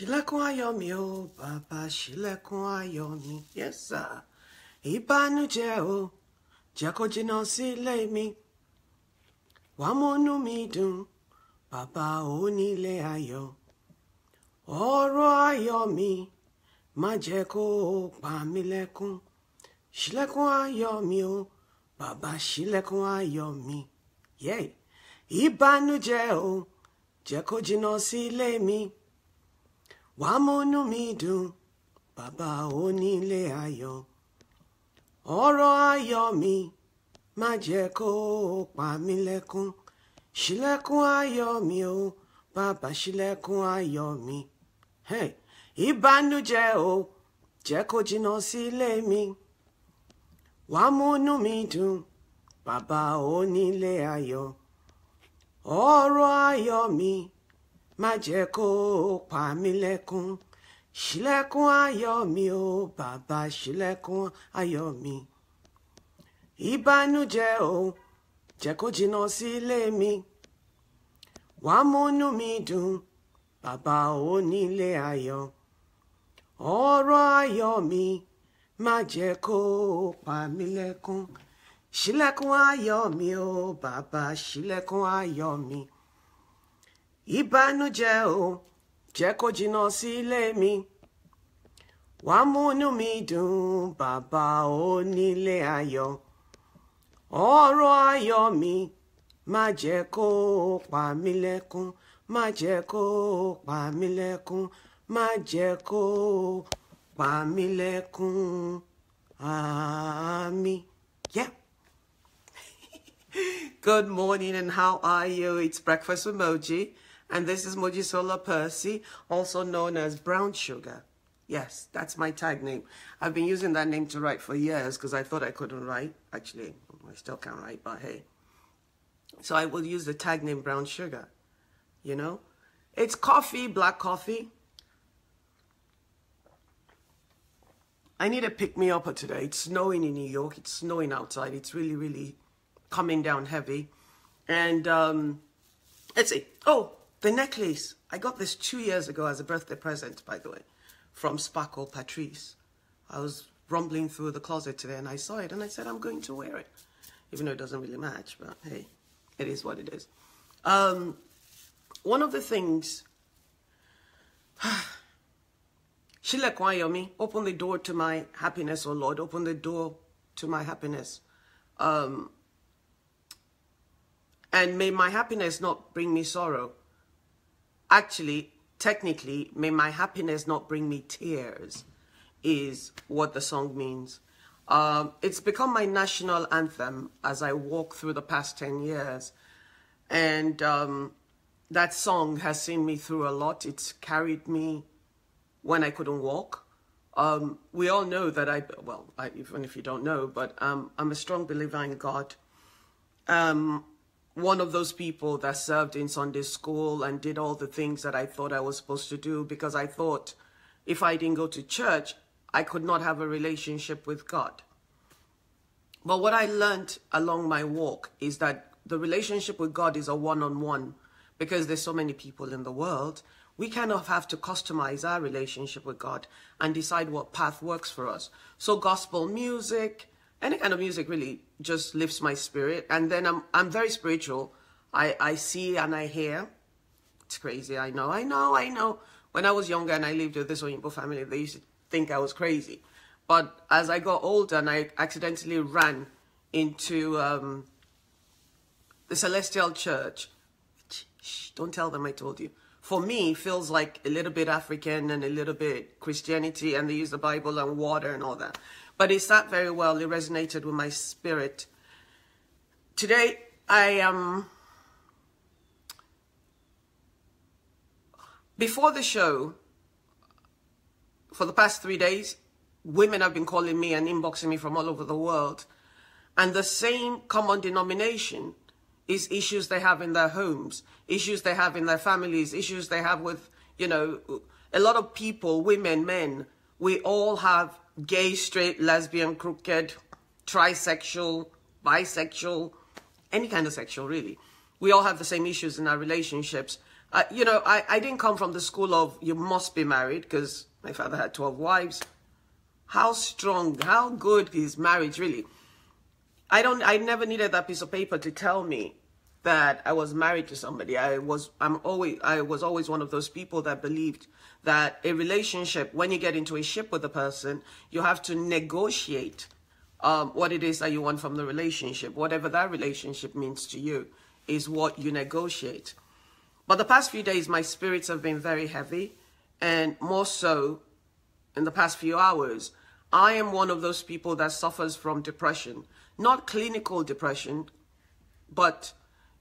Ṣílẹ̀kùn ayọ̀ mi o, bàbá ṣílẹ̀kùn ayọ̀ mi. Yes, sir. Ìbànújẹ́ o, jẹ́ kó jìnnà sílé mi. Wá múnú mi dùn, bàbá onílé ayọ̀. Ọ̀rọ̀ ayọ̀ mi, má jẹ́ kó pa mí lẹ́kún. Ṣílẹ̀kùn ayọ̀ mi o, bàbá ṣílẹ̀kùn ayọ̀ mi. Yeah. Ìbànújẹ́ o, jẹ́ kó jìnnà sílé mi. Wá múnú mi dùn, bàbá onílé ayọ̀. Ọ̀rọ̀ ayọ̀ mi, má jẹ́ kó pa mí lẹ́kún. Ṣílẹ̀kùn ayọ̀ mi o, bàbá ṣílẹ̀kùn ayọ̀ mi. Hey, ìbànújẹ́ o, jẹ́ kó jìnnà sílé mi. Wá múnú mi dùn, bàbá onílé ayọ̀. Ọ̀rọ̀ ayọ̀ mi, má jẹ́ kó pa mí lẹ́kún. Ṣílẹ̀kùn ayọ̀ mi o, bàbá ṣílẹ̀kùn ayọ̀ mi. Ìbànújẹ́ o, jẹ́ kó jìnnà sílé mi. Wá múnú mi dùn, bàbá onílé ayọ̀. Ọ̀rọ̀ ayọ̀ mi, má jẹ́ kó pa mí lẹ́kún. Ṣílẹ̀kùn ayọ̀ mi o, bàbá ṣílẹ̀kùn ayọ̀ mi. Ìbànújẹ́ o, jẹ́ kó jìnnà sílé mi. Wá múnú mi dùn, bàbá onílé ayọ̀. Ọ̀rọ̀ ayọ̀ mi, má jẹ́ kó pa mí lẹ́kún. Má jẹ́ kó pa mí lẹ́kún. Má jẹ́ kó pa mí lẹ́kún. Àmín. Yeah. Good morning and how are you? It's Breakfast with Moji. And this is Moji Solar Percy, also known as Brown Sugar. Yes, that's my tag name. I've been using that name to write for years because I thought I couldn't write. Actually, I still can't write, but hey. So I will use the tag name Brown Sugar, you know? It's coffee, black coffee. I need a pick-me-upper today. It's snowing in New York. It's snowing outside. It's really, really coming down heavy. And let's see. Oh, the necklace. I got this 2 years ago as a birthday present, by the way, from Sparkle Patrice. I was rumbling through the closet today and I saw it and I said, I'm going to wear it. Even though it doesn't really match, but hey, it is what it is. One of the things, Shilekwa Yomi, open the door to my happiness, oh Lord, open the door to my happiness. And may my happiness not bring me sorrow. Actually, technically, may my happiness not bring me tears, is what the song means. It's become my national anthem as I walk through the past 10 years. And that song has seen me through a lot. It's carried me when I couldn't walk. We all know that even if you don't know, but I'm a strong believer in God. One of those people that served in Sunday school and did all the things that I thought I was supposed to do because I thought if I didn't go to church, I could not have a relationship with God. But what I learned along my walk is that the relationship with God is a one-on-one because there's so many people in the world. We kind of have to customize our relationship with God and decide what path works for us. So gospel music, any kind of music really just lifts my spirit. And then I'm very spiritual. I see and I hear. It's crazy, I know. When I was younger and I lived with this Oyinbo family, they used to think I was crazy. But as I got older and I accidentally ran into the Celestial Church, shh, don't tell them I told you. For me, it feels like a little bit African and a little bit Christianity, and they use the Bible and water and all that. But it sat very well. It resonated with my spirit. Today, before the show, for the past 3 days, women have been calling me and inboxing me from all over the world. And the same common denomination is issues they have in their homes, issues they have in their families, issues they have with, you know, a lot of people, women, men. We all have gay, straight, lesbian, crooked, trisexual, bisexual, any kind of sexual, really. We all have the same issues in our relationships. I didn't come from the school of you must be married, because my father had 12 wives. How strong, how good is marriage really? I never needed that piece of paper to tell me that I was married to somebody. I was always one of those people that believed that a relationship, when you get into a ship with a person, you have to negotiate what it is that you want from the relationship. Whatever that relationship means to you is what you negotiate. But the past few days, my spirits have been very heavy, and more so in the past few hours. I am one of those people that suffers from depression, not clinical depression, but,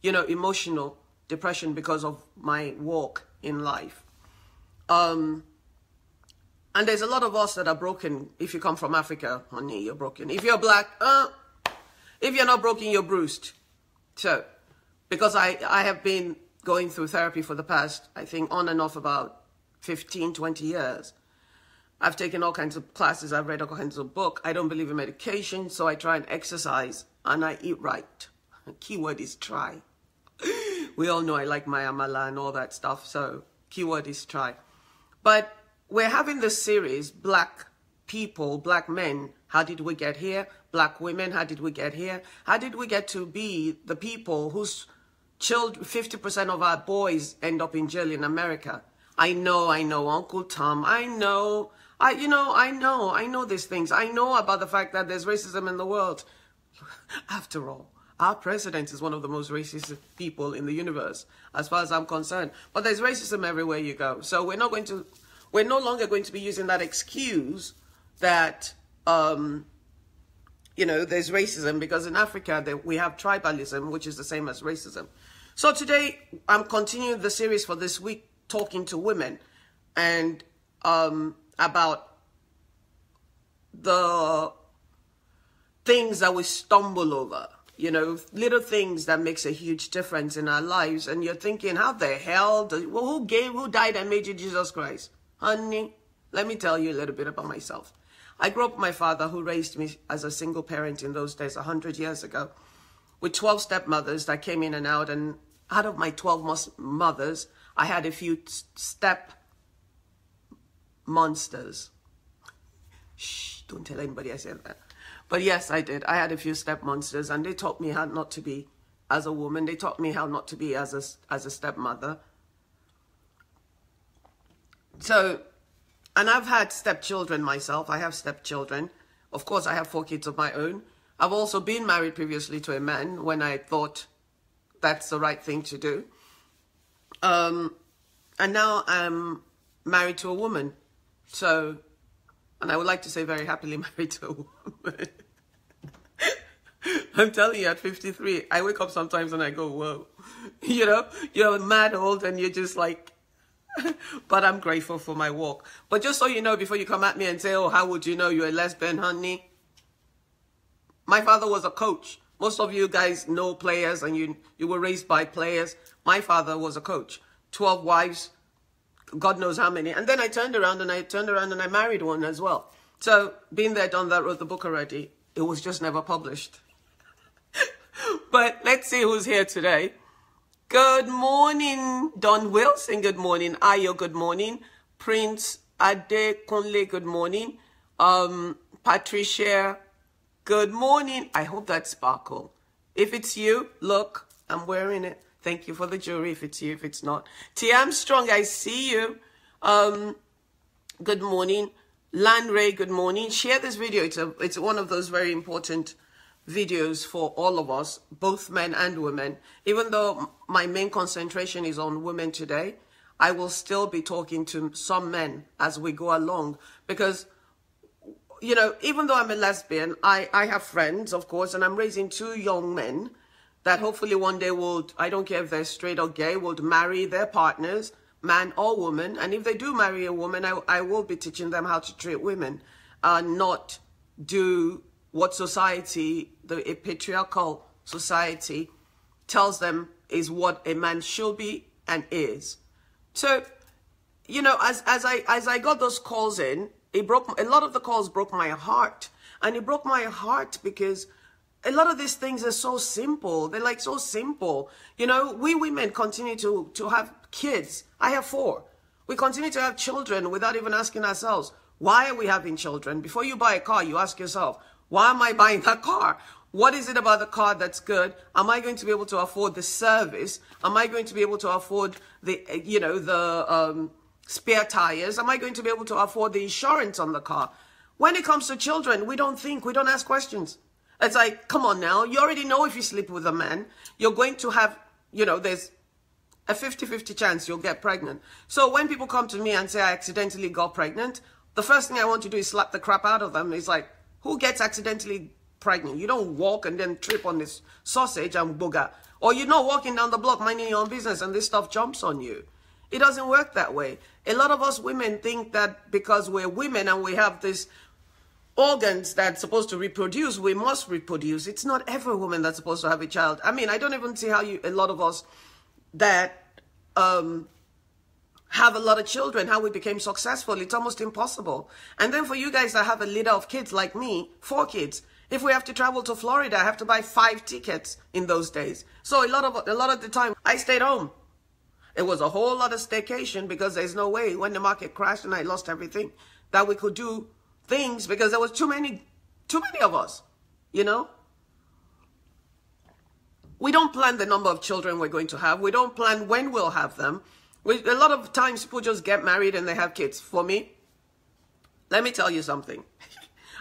emotional depression because of my walk in life. And there's a lot of us that are broken. If you come from Africa, honey, you're broken. If you're black, if you're not broken, you're bruised. So, because I have been going through therapy for the past, I think, on and off about 15, 20 years. I've taken all kinds of classes. I've read all kinds of books. I don't believe in medication, so I try and exercise, and I eat right. The keyword is try. We all know I like my amala and all that stuff, so keyword is try. But we're having this series, Black people, Black men, how did we get here? Black women, how did we get here? How did we get to be the people whose children, 50% of our boys end up in jail in America? I know, Uncle Tom, I know these things. I know about the fact that there's racism in the world. After all, our president is one of the most racist people in the universe, as far as I'm concerned. But there's racism everywhere you go. So we're no longer going to be using that excuse that, there's racism, because in Africa we have tribalism, which is the same as racism. So today I'm continuing the series for this week, talking to women, and about the things that we stumble over, little things that makes a huge difference in our lives. And you're thinking, how the hell, who died and made you Jesus Christ? Honey, let me tell you a little bit about myself. I grew up with my father, who raised me as a single parent in those days, 100 years ago, with 12 stepmothers that came in and out. And out of my 12 mothers, I had a few step monsters. Shh, don't tell anybody I said that. But yes, I did. I had a few step monsters, and they taught me how not to be as a woman. They taught me how not to be as a stepmother. So, and I've had stepchildren myself. I have stepchildren. Of course, I have 4 kids of my own. I've also been married previously to a man when I thought that's the right thing to do. And now I'm married to a woman. So, and I would like to say very happily married to a woman. I'm telling you, at 53, I wake up sometimes and I go, whoa. You're mad old and you're just like, but I'm grateful for my walk. But just so you know, before you come at me and say, oh, how would you know you're a lesbian, honey? My father was a coach. Most of you guys know players, and you were raised by players. My father was a coach. 12 wives, God knows how many. And then I turned around and I married one as well. So, been there, done that, wrote the book already. It was just never published. But let's see who's here today. Good morning, Don Wilson, good morning. Ayo, good morning. Prince Adekunle, good morning. Patricia, good morning. I hope that's sparkle. If it's you, look, I'm wearing it. Thank you for the jewelry. If it's you, if it's not. T. Armstrong, I see you. Good morning. Lan Ray, good morning. Share this video. It's one of those very important videos for all of us, both men and women. Even though my main concentration is on women today, I will still be talking to some men as we go along. Because, even though I'm a lesbian, I have friends, of course, and I'm raising 2 young men that hopefully one day will, I don't care if they're straight or gay, will marry their partners, man or woman. And if they do marry a woman, I will be teaching them how to treat women, not do what society, a patriarchal society, tells them is what a man should be and is. So, as I got those calls in, a lot of the calls broke my heart. And it broke my heart because a lot of these things are so simple. They're like so simple. We women continue to have kids. I have 4. We continue to have children without even asking ourselves, why are we having children? Before you buy a car, you ask yourself, why am I buying that car? What is it about the car that's good? Am I going to be able to afford the service? Am I going to be able to afford the, spare tires? Am I going to be able to afford the insurance on the car? When it comes to children, we don't think, we don't ask questions. It's like, come on now, you already know if you sleep with a man, you're going to have, there's a 50-50 chance you'll get pregnant. So when people come to me and say I accidentally got pregnant, the first thing I want to do is slap the crap out of them. It's like, who gets accidentally pregnant? You don't walk and then trip on this sausage and booger. Or you're not walking down the block minding your own business and this stuff jumps on you. It doesn't work that way. A lot of us women think that because we're women and we have these organs that's supposed to reproduce, we must reproduce. It's not every woman that's supposed to have a child. I mean, I don't even see how a lot of us that have a lot of children, how we became successful. It's almost impossible. And then for you guys that have a litter of kids like me, 4 kids, if we have to travel to Florida, I have to buy 5 tickets in those days. So a lot of the time I stayed home. It was a whole lot of staycation because there's no way when the market crashed and I lost everything that we could do things because there was too many of us, We don't plan the number of children we're going to have. We don't plan when we'll have them. A lot of times people just get married and they have kids. For me, let me tell you something.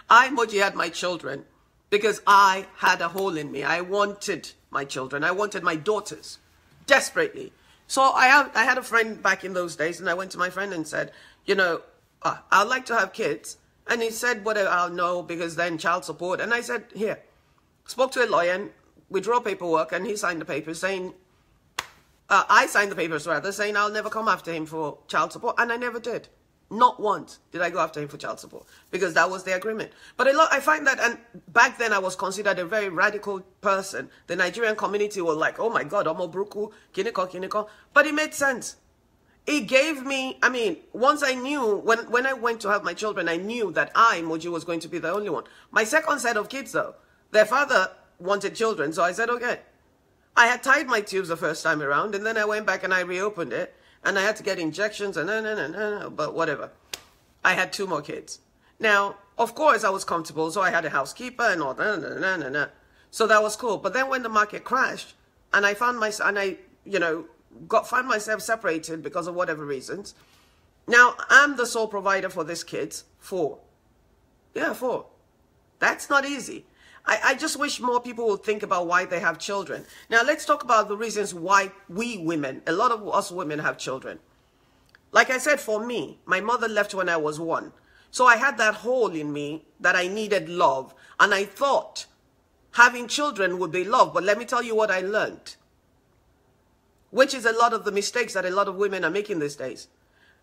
I, Moji, had my children because I had a hole in me. I wanted my children. I wanted my daughters desperately. So I had a friend back in those days, and I went to my friend and said, I'd like to have kids. And he said, whatever, I'll know, because then child support. And I said, here. Spoke to a lawyer, and we drew paperwork, and he signed the papers saying, I signed the papers rather, saying I'll never come after him for child support. And I never did. Not once did I go after him for child support, because that was the agreement. But I find that, and back then I was considered a very radical person. The Nigerian community were like, oh my God, Omo Bruku, Kiniko. But it made sense. It gave me, once I knew, when I went to have my children, I knew that I, Moji, was going to be the only one. My second set of kids, though, their father wanted children, so I said, okay. I had tied my tubes the first time around, and then I went back and I reopened it, and I had to get injections, and but whatever. I had 2 more kids. Now, of course, I was comfortable, so I had a housekeeper and all that, so that was cool. But then when the market crashed, and I found myself, and I, found myself separated because of whatever reasons. Now, I'm the sole provider for these kids. 4. Yeah, 4. That's not easy. I just wish more people would think about why they have children. Now, let's talk about the reasons why we women, a lot of us women, have children. Like I said, for me, my mother left when I was 1. So I had that hole in me that I needed love. And I thought having children would be love. But let me tell you what I learned, which is a lot of the mistakes that a lot of women are making these days.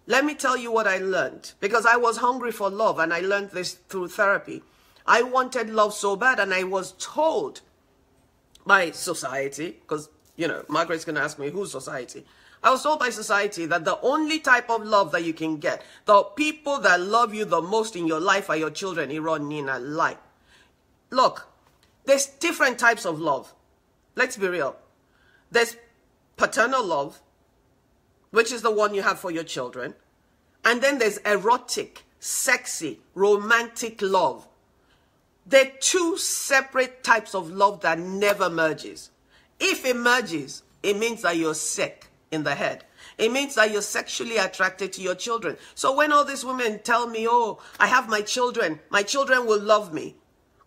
Let me tell you what I learned, because I was hungry for love, and I learned this through therapy. I wanted love so bad, and I was told by society, because, Margaret's going to ask me, who's society? I was told by society that the only type of love that you can get, the people that love you the most in your life are your children. Ironina lie. Look, there's different types of love. Let's be real. There's paternal love, which is the one you have for your children. And then there's erotic, sexy, romantic love. They're 2 separate types of love that never merges. If it merges, it means that you're sick in the head. It means that you're sexually attracted to your children. So when all these women tell me, oh, I have my children will love me,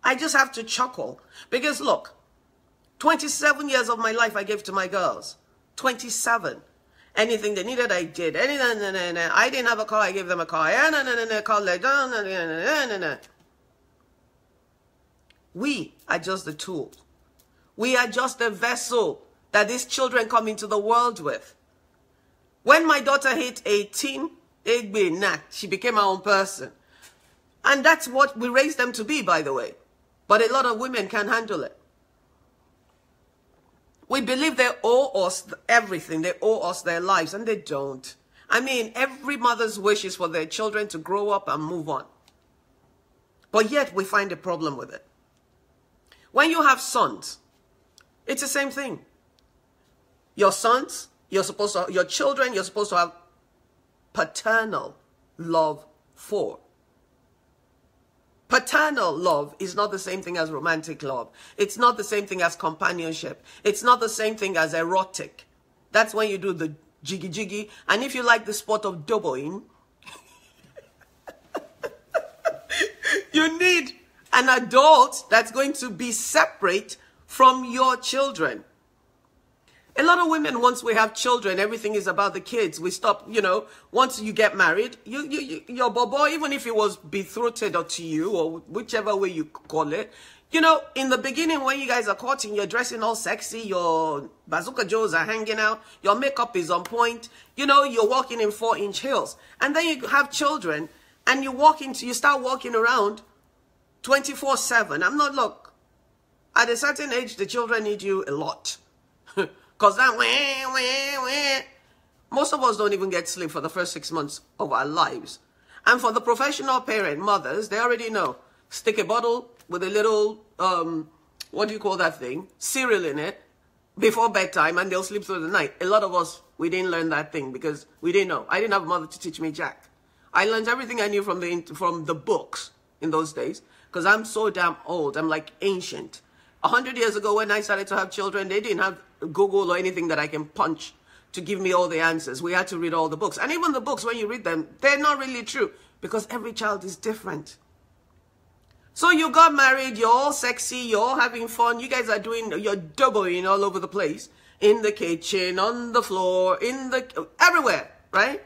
I just have to chuckle. Because look, 27 years of my life I gave to my girls. 27. Anything they needed, I did. I didn't have a car, I gave them a car. We are just the tool. We are just the vessel that these children come into the world with. When my daughter hit 18, she became her own person. And that's what we raised them to be, by the way. But a lot of women can't handle it. We believe they owe us everything. They owe us their lives, and they don't. Every mother's wish is for their children to grow up and move on. But yet we find a problem with it. When you have sons, it's the same thing. Your sons, your children, you're supposed to have paternal love for. Paternal love is not the same thing as romantic love. It's not the same thing as companionship. It's not the same thing as erotic. That's when you do the jiggy jiggy. And if you like the sport of doboing, you need an adult that's going to be separate from your children. A lot of women, once we have children, everything is about the kids. We stop, once you get married, your bobo, even if it was betrothed to you or whichever way you call it, in the beginning when you guys are courting, you're dressing all sexy, your bazooka joes are hanging out, your makeup is on point, you're walking in 4-inch heels. And then you have children and you start walking around 24/7. Look, at a certain age, the children need you a lot. Because most of us don't even get sleep for the first 6 months of our lives. And for the professional parent, mothers, they already know. Stick a bottle with a little, what do you call that thing? Cereal in it before bedtime, and they'll sleep through the night. A lot of us, we didn't learn that thing because we didn't know. I didn't have a mother to teach me jack. I learned everything I knew from the books in those days because I'm so damn old. I'm like ancient. 100 years ago when I started to have children, they didn't have Google or anything that I can punch to give me all the answers. We had to read all the books. And even the books, when you read them, they're not really true because every child is different. So you got married, you're all sexy, you're all having fun. You guys are you're doubling all over the place. In the kitchen, on the floor, everywhere, right?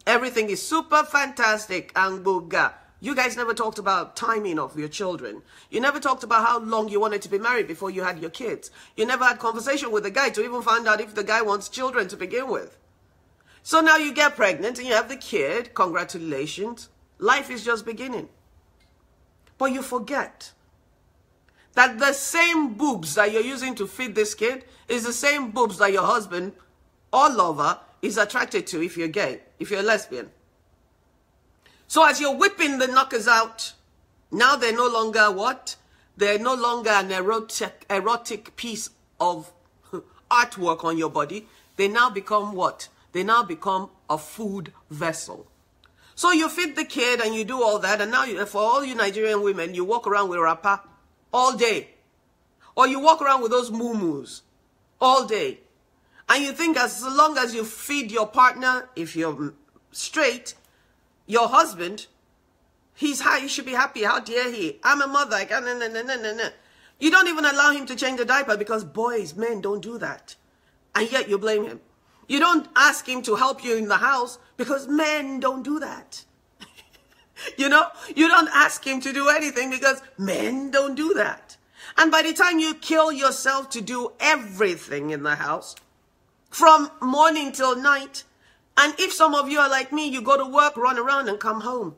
Everything is super fantastic and booga. You guys never talked about timing of your children. You never talked about how long you wanted to be married before you had your kids. You never had conversation with the guy to even find out if the guy wants children to begin with. So now you get pregnant and you have the kid. Congratulations. Life is just beginning. But you forget that the same boobs that you're using to feed this kid is the same boobs that your husband or lover is attracted to if you're gay, if you're a lesbian. So as you're whipping the knockers out, now they're no longer what? They're no longer an erotic piece of artwork on your body. They now become what? They now become a food vessel. So you feed the kid and you do all that. And now for all you Nigerian women, you walk around with rapper all day. Or you walk around with those muumuus all day. And you think as long as you feed your partner, if you're straight, your husband, he should be happy. How dare he? I'm a mother. I can't, no. You don't even allow him to change a diaper because men don't do that. And yet you blame him. You don't ask him to help you in the house because men don't do that. You don't ask him to do anything because men don't do that. And by the time you kill yourself to do everything in the house, from morning till night, and if some of you are like me, you go to work, run around and come home.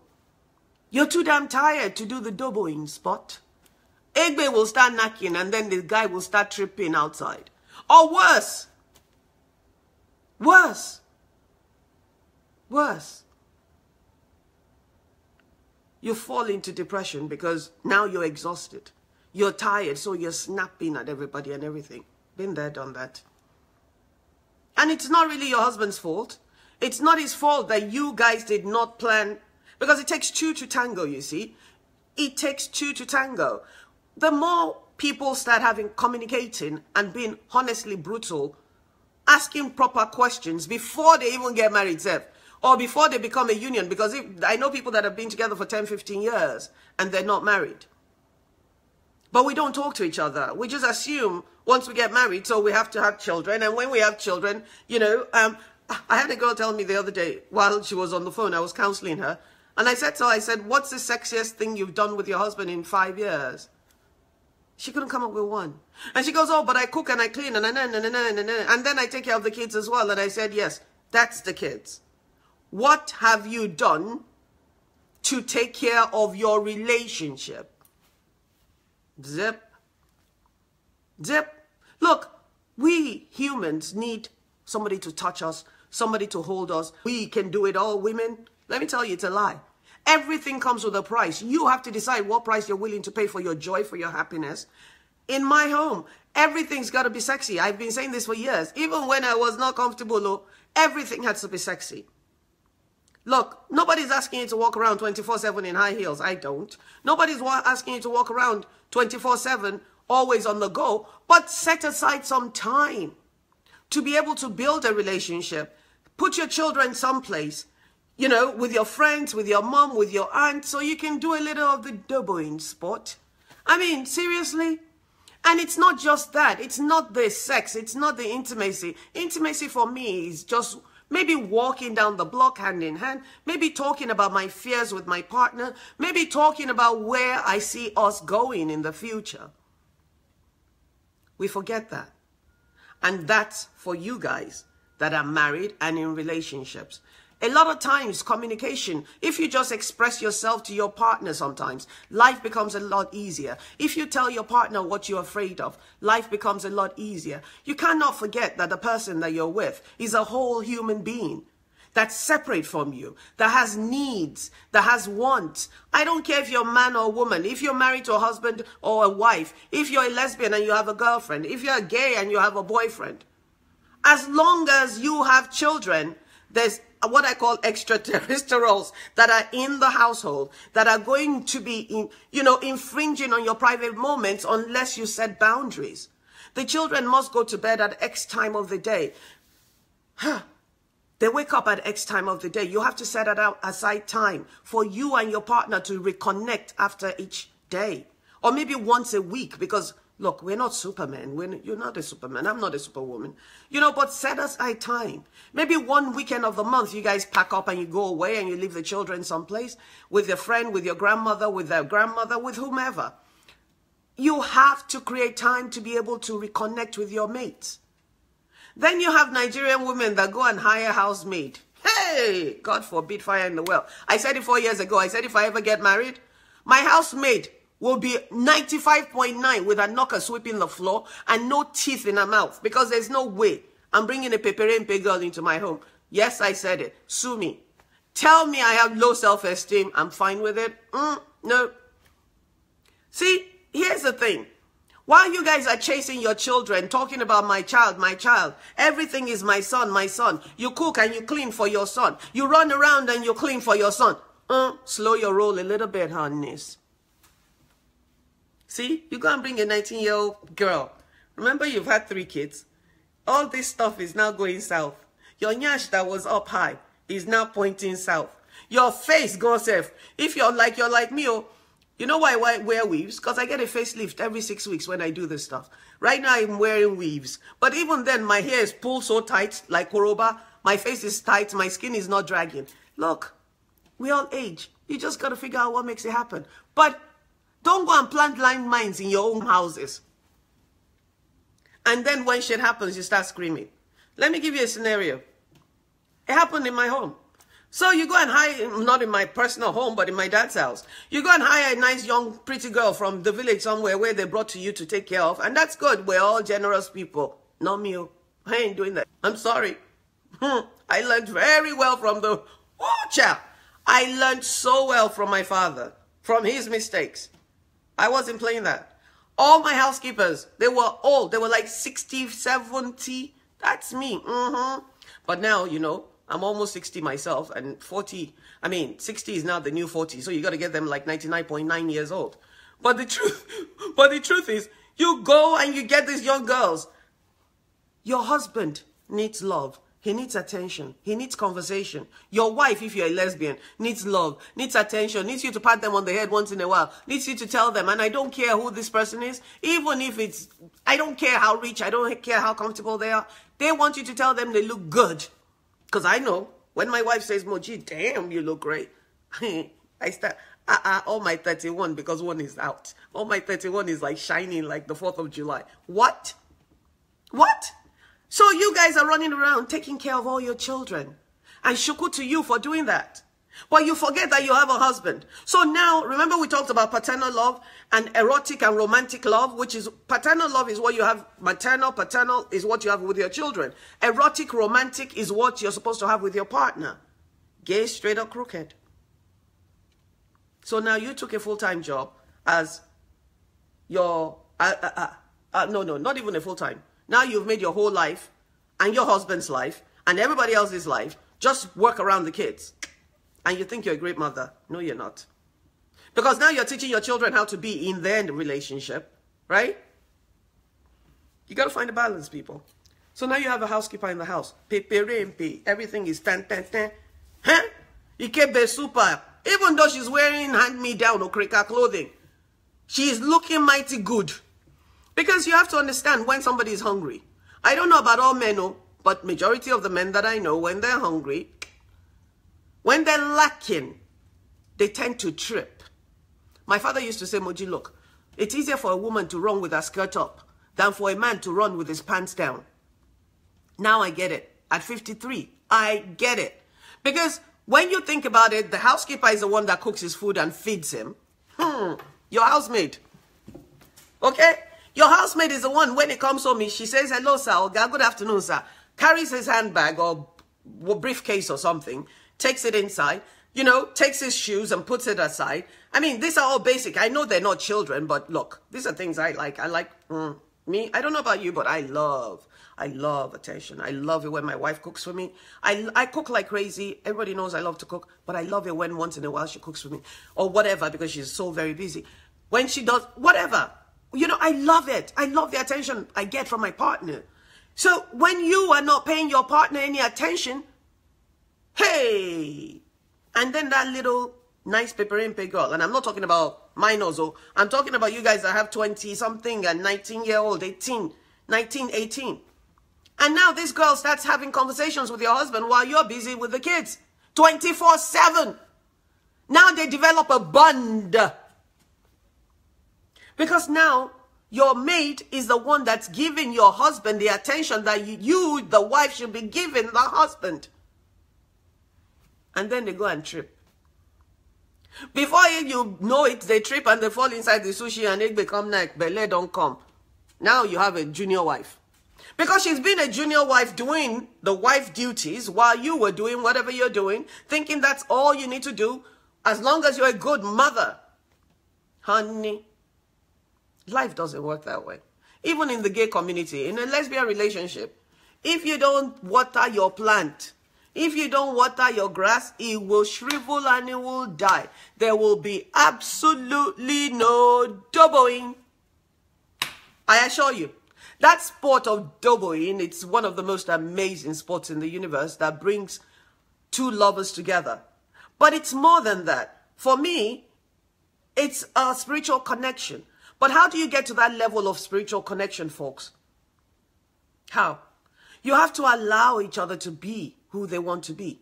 You're too damn tired to do the doboing spot. Egbe will start knocking and then the guy will start tripping outside. Or worse. You fall into depression because now you're exhausted. You're tired, so you're snapping at everybody and everything. Been there, done that. And it's not really your husband's fault. It's not his fault that you guys did not plan, because it takes two to tango, you see. It takes two to tango. The more people start communicating and being honestly brutal, asking proper questions before they even get married, or before they become a union, because I know people that have been together for 10, 15 years and they're not married. But we don't talk to each other. We just assume once we get married, so we have to have children. And when we have children, I had a girl tell me the other day while she was on the phone, I was counseling her. And I said to her, what's the sexiest thing you've done with your husband in 5 years? She couldn't come up with one. And she goes, oh, but I cook and I clean and then I take care of the kids as well. And I said, yes, that's the kids. What have you done to take care of your relationship? Zip. Look, we humans need somebody to touch us, somebody to hold us. We can do it all, women. Let me tell you, it's a lie. Everything comes with a price. You have to decide what price you're willing to pay for your joy, for your happiness. In my home, Everything's got to be sexy. I've been saying this for years. Even when I was not comfortable, everything had to be sexy. Look, nobody's asking you to walk around 24/7 in high heels. I don't. Nobody's asking you to walk around 24/7, always on the go. But set aside some time to be able to build a relationship. Put your children someplace, you know, with your friends, with your mom, with your aunt, so you can do a little of the double-in sport. I mean, seriously? And it's not just that. It's not the sex. It's not the intimacy. Intimacy for me is just maybe walking down the block hand in hand, maybe talking about my fears with my partner, maybe talking about where I see us going in the future. We forget that. And that's for you guys that are married and in relationships. A lot of times, communication, if you just express yourself to your partner sometimes, life becomes a lot easier. If you tell your partner what you're afraid of, life becomes a lot easier. You cannot forget that the person that you're with is a whole human being that's separate from you, that has needs, that has wants. I don't care if you're a man or a woman, if you're married to a husband or a wife, if you're a lesbian and you have a girlfriend, if you're gay and you have a boyfriend. As long as you have children, there's what I call extraterrestrials that are in the household that are going to be, infringing on your private moments unless you set boundaries. The children must go to bed at X time of the day. They wake up at X time of the day. You have to set aside time for you and your partner to reconnect after each day. Or maybe once a week, because look, we're not Superman. You're not a Superman. I'm not a Superwoman. But set aside time. Maybe one weekend of the month, you guys pack up and you go away and you leave the children someplace with your friend, with your grandmother, with their grandmother, with whomever. You have to create time to be able to reconnect with your mates. Then you have Nigerian women that go and hire a housemaid. Hey, God forbid fire in the well. I said it 4 years ago. I said if I ever get married, my housemaid will be 95.9 with a knocker sweeping the floor and no teeth in her mouth, because there's no way I'm bringing a peperempe girl into my home. Yes, I said it. Sue me. Tell me I have low self-esteem. I'm fine with it. No. See, here's the thing. While you guys are chasing your children, talking about my child, everything is my son, my son. You cook and you clean for your son. You run around and you clean for your son. Slow your roll a little bit, honeys. See, you go and bring a 19-year-old girl. Remember, you've had 3 kids. All this stuff is now going south. Your nyash that was up high is now pointing south. Your face goes off. If you're like me, you know why I wear weaves? Because I get a facelift every 6 weeks when I do this stuff. Right now, I'm wearing weaves. But even then, my hair is pulled so tight, like Koroba. My face is tight. My skin is not dragging. Look, we all age. You just got to figure out what makes it happen. But don't go and plant landmines in your own houses. And then when shit happens, you start screaming. Let me give you a scenario. It happened in my home. So you go and hire, not in my personal home, but in my dad's house. You go and hire a nice, young, pretty girl from the village somewhere where they brought to you to take care of. And that's good. We're all generous people. Not me. I ain't doing that. I'm sorry. I learned very well from the... Watch out. I learned so well from my father, from his mistakes. I wasn't playing that. All my housekeepers, they were old. They were like 60, 70. That's me. But now, I'm almost 60 myself, and 40, 60 is now the new 40. So you got to get them like 99.9 years old. But the truth is, you go and you get these young girls. Your husband needs love. He needs attention. He needs conversation. Your wife, if you're a lesbian, needs love, needs attention, needs you to pat them on the head once in a while, needs you to tell them, and I don't care who this person is, even if I don't care how rich, I don't care how comfortable they are. They want you to tell them they look good. Because I know, when my wife says, Moji, damn, you look great. I start, all my 31, because one is out. All my 31 is like shining like the 4th of July. What? What? So you guys are running around taking care of all your children. And shuku to you for doing that. But you forget that you have a husband. So now, remember we talked about paternal love and erotic and romantic love, which is paternal love is what you have, maternal, paternal is what you have with your children. Erotic, romantic is what you're supposed to have with your partner. Gay, straight or crooked. So now you took a full-time job as your, No, not even a full-time. Now you've made your whole life and your husband's life and everybody else's life just work around the kids. And you think you're a great mother. No, you're not. Because now you're teaching your children how to be in their relationship, right? You got to find a balance, people. So now you have a housekeeper in the house. Everything is tan. Huh? Ikebe super. Even though she's wearing hand-me-down or CrEating clothing, she is looking mighty good. Because you have to understand when somebody is hungry. I don't know about all men, but majority of the men that I know, when they're hungry, when they're lacking, they tend to trip. My father used to say, Moji, look, it's easier for a woman to run with her skirt up than for a man to run with his pants down. Now I get it. At 53, I get it. Because when you think about it, the housekeeper is the one that cooks his food and feeds him. Your housemaid. Okay? Your housemaid is the one, when he comes home, she says, hello, sir, or good afternoon, sir. Carries his handbag or briefcase or something, takes it inside, you know, takes his shoes and puts it aside. I mean, these are all basic. I know they're not children, but look, these are things I like. I like me. I don't know about you, but I love attention. I love it when my wife cooks for me. I cook like crazy. Everybody knows I love to cook, but I love it when once in a while she cooks for me or whatever, because she's so very busy. When she does whatever, you know, I love it. I love the attention I get from my partner. So when you are not paying your partner any attention, hey, and then that little nice peperimpe girl, and I'm not talking about minors, I'm talking about you guys that have 20-something and 19-year-old, 18, 19, 18. And now this girl starts having conversations with your husband while you're busy with the kids, 24/7. Now they develop a bond. Because now your mate is the one that's giving your husband the attention that you, the wife, should be giving the husband. And then they go and trip. Before you know it, they trip and they fall inside the sushi and it become like belly don't come. Now you have a junior wife. Because she's been a junior wife doing the wife duties while you were doing whatever you're doing, thinking that's all you need to do as long as you're a good mother. Honey, life doesn't work that way. Even in the gay community, in a lesbian relationship, if you don't water your plant, if you don't water your grass, it will shrivel and it will die. There will be absolutely no doboing. I assure you. That sport of doboing, it's one of the most amazing sports in the universe that brings two lovers together. But it's more than that. For me, it's a spiritual connection. But how do you get to that level of spiritual connection, folks? How? You have to allow each other to be who they want to be,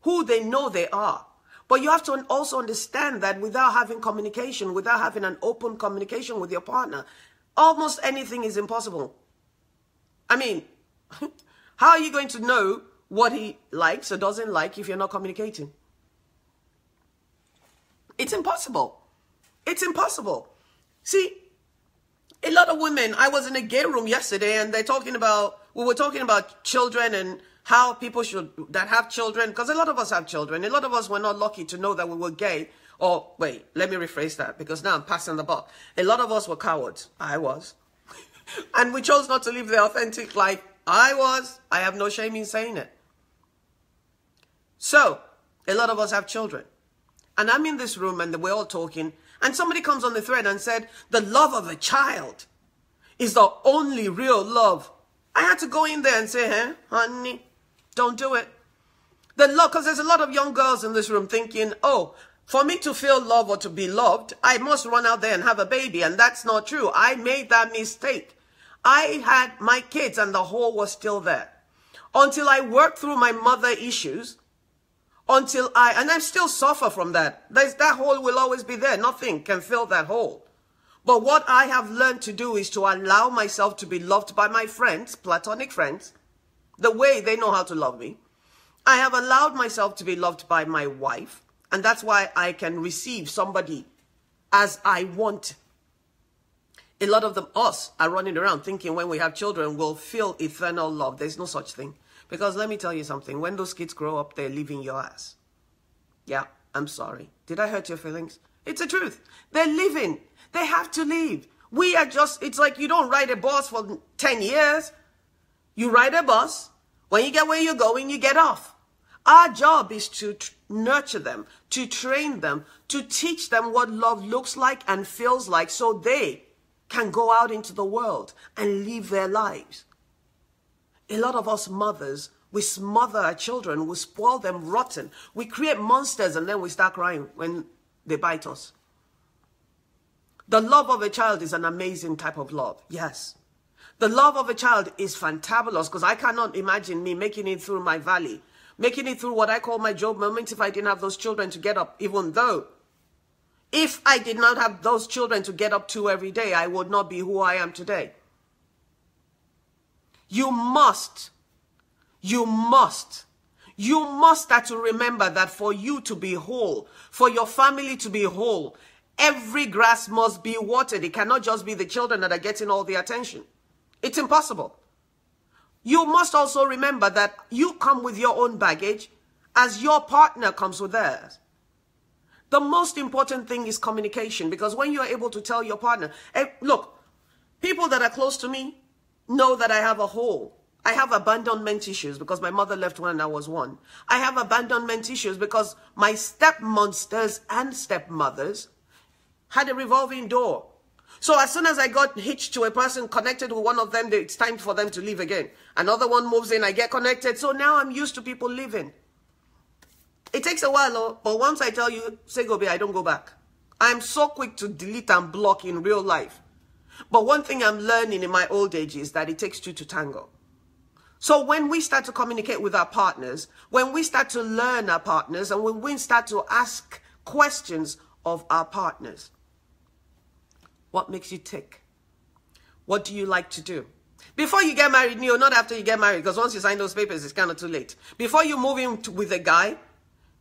who they know they are. But you have to also understand that without having communication, without having an open communication with your partner, almost anything is impossible. I mean, how are you going to know what he likes or doesn't like if you're not communicating? It's impossible. It's impossible. See, a lot of women, I was in a gay room yesterday and we were talking about children and how people that have children, because a lot of us have children. A lot of us were not lucky to know that we were gay. Or, wait, let me rephrase that, because now I'm passing the buck. A lot of us were cowards. I was. And we chose not to live the authentic life. I was. I have no shame in saying it. So, a lot of us have children. And I'm in this room and we're all talking. And somebody comes on the thread and said, the love of a child is the only real love. I had to go in there and say, hey, honey, don't do it. The love, because there's a lot of young girls in this room thinking, oh, for me to feel love or to be loved, I must run out there and have a baby. And that's not true. I made that mistake. I had my kids and the hole was still there. Until I worked through my mother issues, and I still suffer from that. That hole will always be there. Nothing can fill that hole. But what I have learned to do is to allow myself to be loved by my friends, platonic friends, the way they know how to love me. I have allowed myself to be loved by my wife. And that's why I can receive somebody as I want. A lot of us are running around thinking when we have children, we'll feel eternal love. There's no such thing. Because let me tell you something. When those kids grow up, they're leaving your ass. Yeah, I'm sorry. Did I hurt your feelings? It's the truth. They're leaving. They have to leave. We are just, it's like you don't ride a bus for 10 years. You ride a bus. When you get where you're going, you get off. Our job is to nurture them, to train them, to teach them what love looks like and feels like so they can go out into the world and live their lives. A lot of us mothers, we smother our children, we spoil them rotten. We create monsters and then we start crying when they bite us. The love of a child is an amazing type of love. Yes. The love of a child is fantabulous because I cannot imagine me making it through my valley, making it through what I call my Job moments if I didn't have those children to get up, even though if I did not have those children to get up to every day, I would not be who I am today. You must start to remember that for you to be whole, for your family to be whole, every grass must be watered. It cannot just be the children that are getting all the attention. It's impossible. You must also remember that you come with your own baggage as your partner comes with theirs. The most important thing is communication, because when you're able to tell your partner, hey, look, people that are close to me know that I have a hole. I have abandonment issues because my mother left when I was 1. I have abandonment issues because my stepmonsters and stepmothers had a revolving door. So as soon as I got hitched to a person connected with one of them, it's time for them to leave again. Another one moves in, I get connected. So now I'm used to people leaving. It takes a while, but once I tell you, say go be, I don't go back. I'm so quick to delete and block in real life. But one thing I'm learning in my old age is that it takes two to tango. So when we start to communicate with our partners, when we start to learn our partners, and when we start to ask questions of our partners, what makes you tick? What do you like to do? Before you get married, no, not after you get married, because once you sign those papers, it's kind of too late. Before you move in with a guy,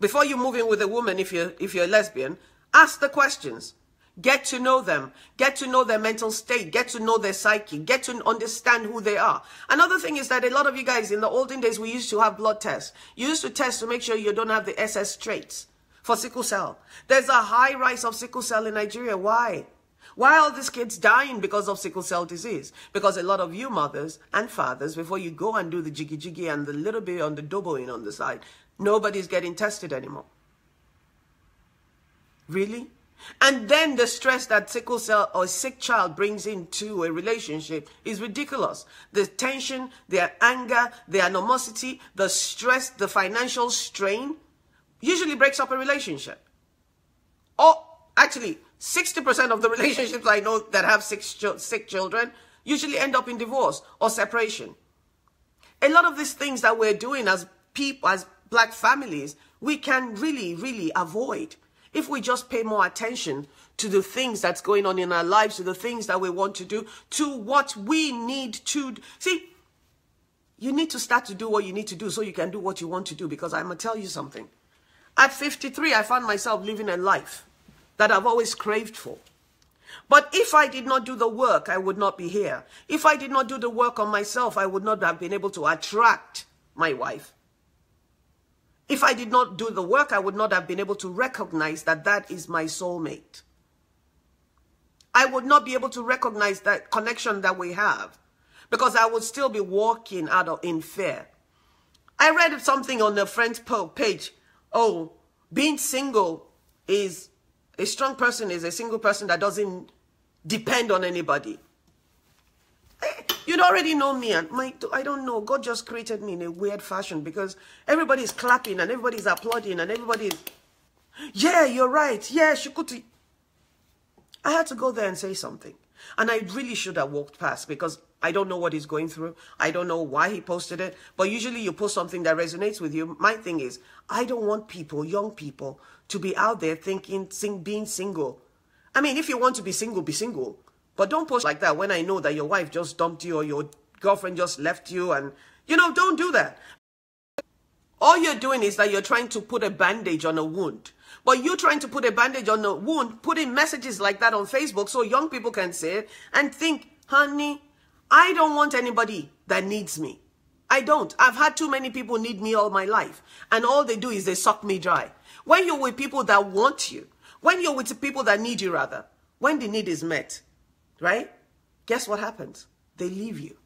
before you move in with a woman, if you're a lesbian, ask the questions. Get to know them. Get to know their mental state. Get to know their psyche. Get to understand who they are. Another thing is that a lot of you guys, in the olden days, we used to have blood tests. You used to test to make sure you don't have the SS traits for sickle cell. There's a high rise of sickle cell in Nigeria. Why? Why are all these kids dying because of sickle cell disease? Because a lot of you mothers and fathers, before you go and do the jiggy and the little bit on the doubling on the side, nobody's getting tested anymore. Really? And then the stress that sickle cell or sick child brings into a relationship is ridiculous. The tension, their anger, the animosity, the stress, the financial strain usually breaks up a relationship. Or actually, 60% of the relationships I know that have sick children usually end up in divorce or separation. A lot of these things that we're doing as people, as black families, we can really avoid if we just pay more attention to the things that's going on in our lives, to the things that we want to do, to what we need to see. You need to start to do what you need to do so you can do what you want to do, because I'm going to tell you something. At 53, I found myself living a life that I've always craved for. But if I did not do the work, I would not be here. If I did not do the work on myself, I would not have been able to attract my wife. If I did not do the work, I would not have been able to recognize that that is my soulmate. I would not be able to recognize that connection that we have, because I would still be walking out in fear. I read something on a friend's page. Oh, being single is... A strong person is a single person that doesn't depend on anybody. You'd already know me, and I don't know. God just created me in a weird fashion, because everybody's clapping and everybody's applauding and everybody's, yeah, you're right. Yeah, Shukuti. I had to go there and say something. And I really should have walked past, because I don't know what he's going through. I don't know why he posted it. But usually you post something that resonates with you. My thing is, I don't want people, young people, to be out there thinking being single. I mean, if you want to be single, be single. But don't post like that when I know that your wife just dumped you or your girlfriend just left you. And, you know, don't do that. All you're doing is that you're trying to put a bandage on a wound. But you trying to put a bandage on a wound, putting messages like that on Facebook so young people can see it and think, honey, I don't want anybody that needs me. I don't. I've had too many people need me all my life. And all they do is they suck me dry. When you're with people that want you, when you're with people that need you rather, when the need is met, right? Guess what happens? They leave you.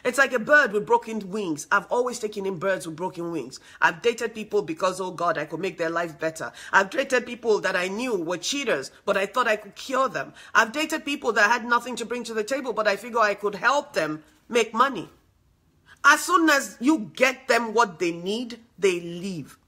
It's like a bird with broken wings. I've always taken in birds with broken wings. I've dated people because, oh God, I could make their life better. I've dated people that I knew were cheaters, but I thought I could cure them. I've dated people that had nothing to bring to the table, but I figure I could help them make money. As soon as you get them what they need, they leave.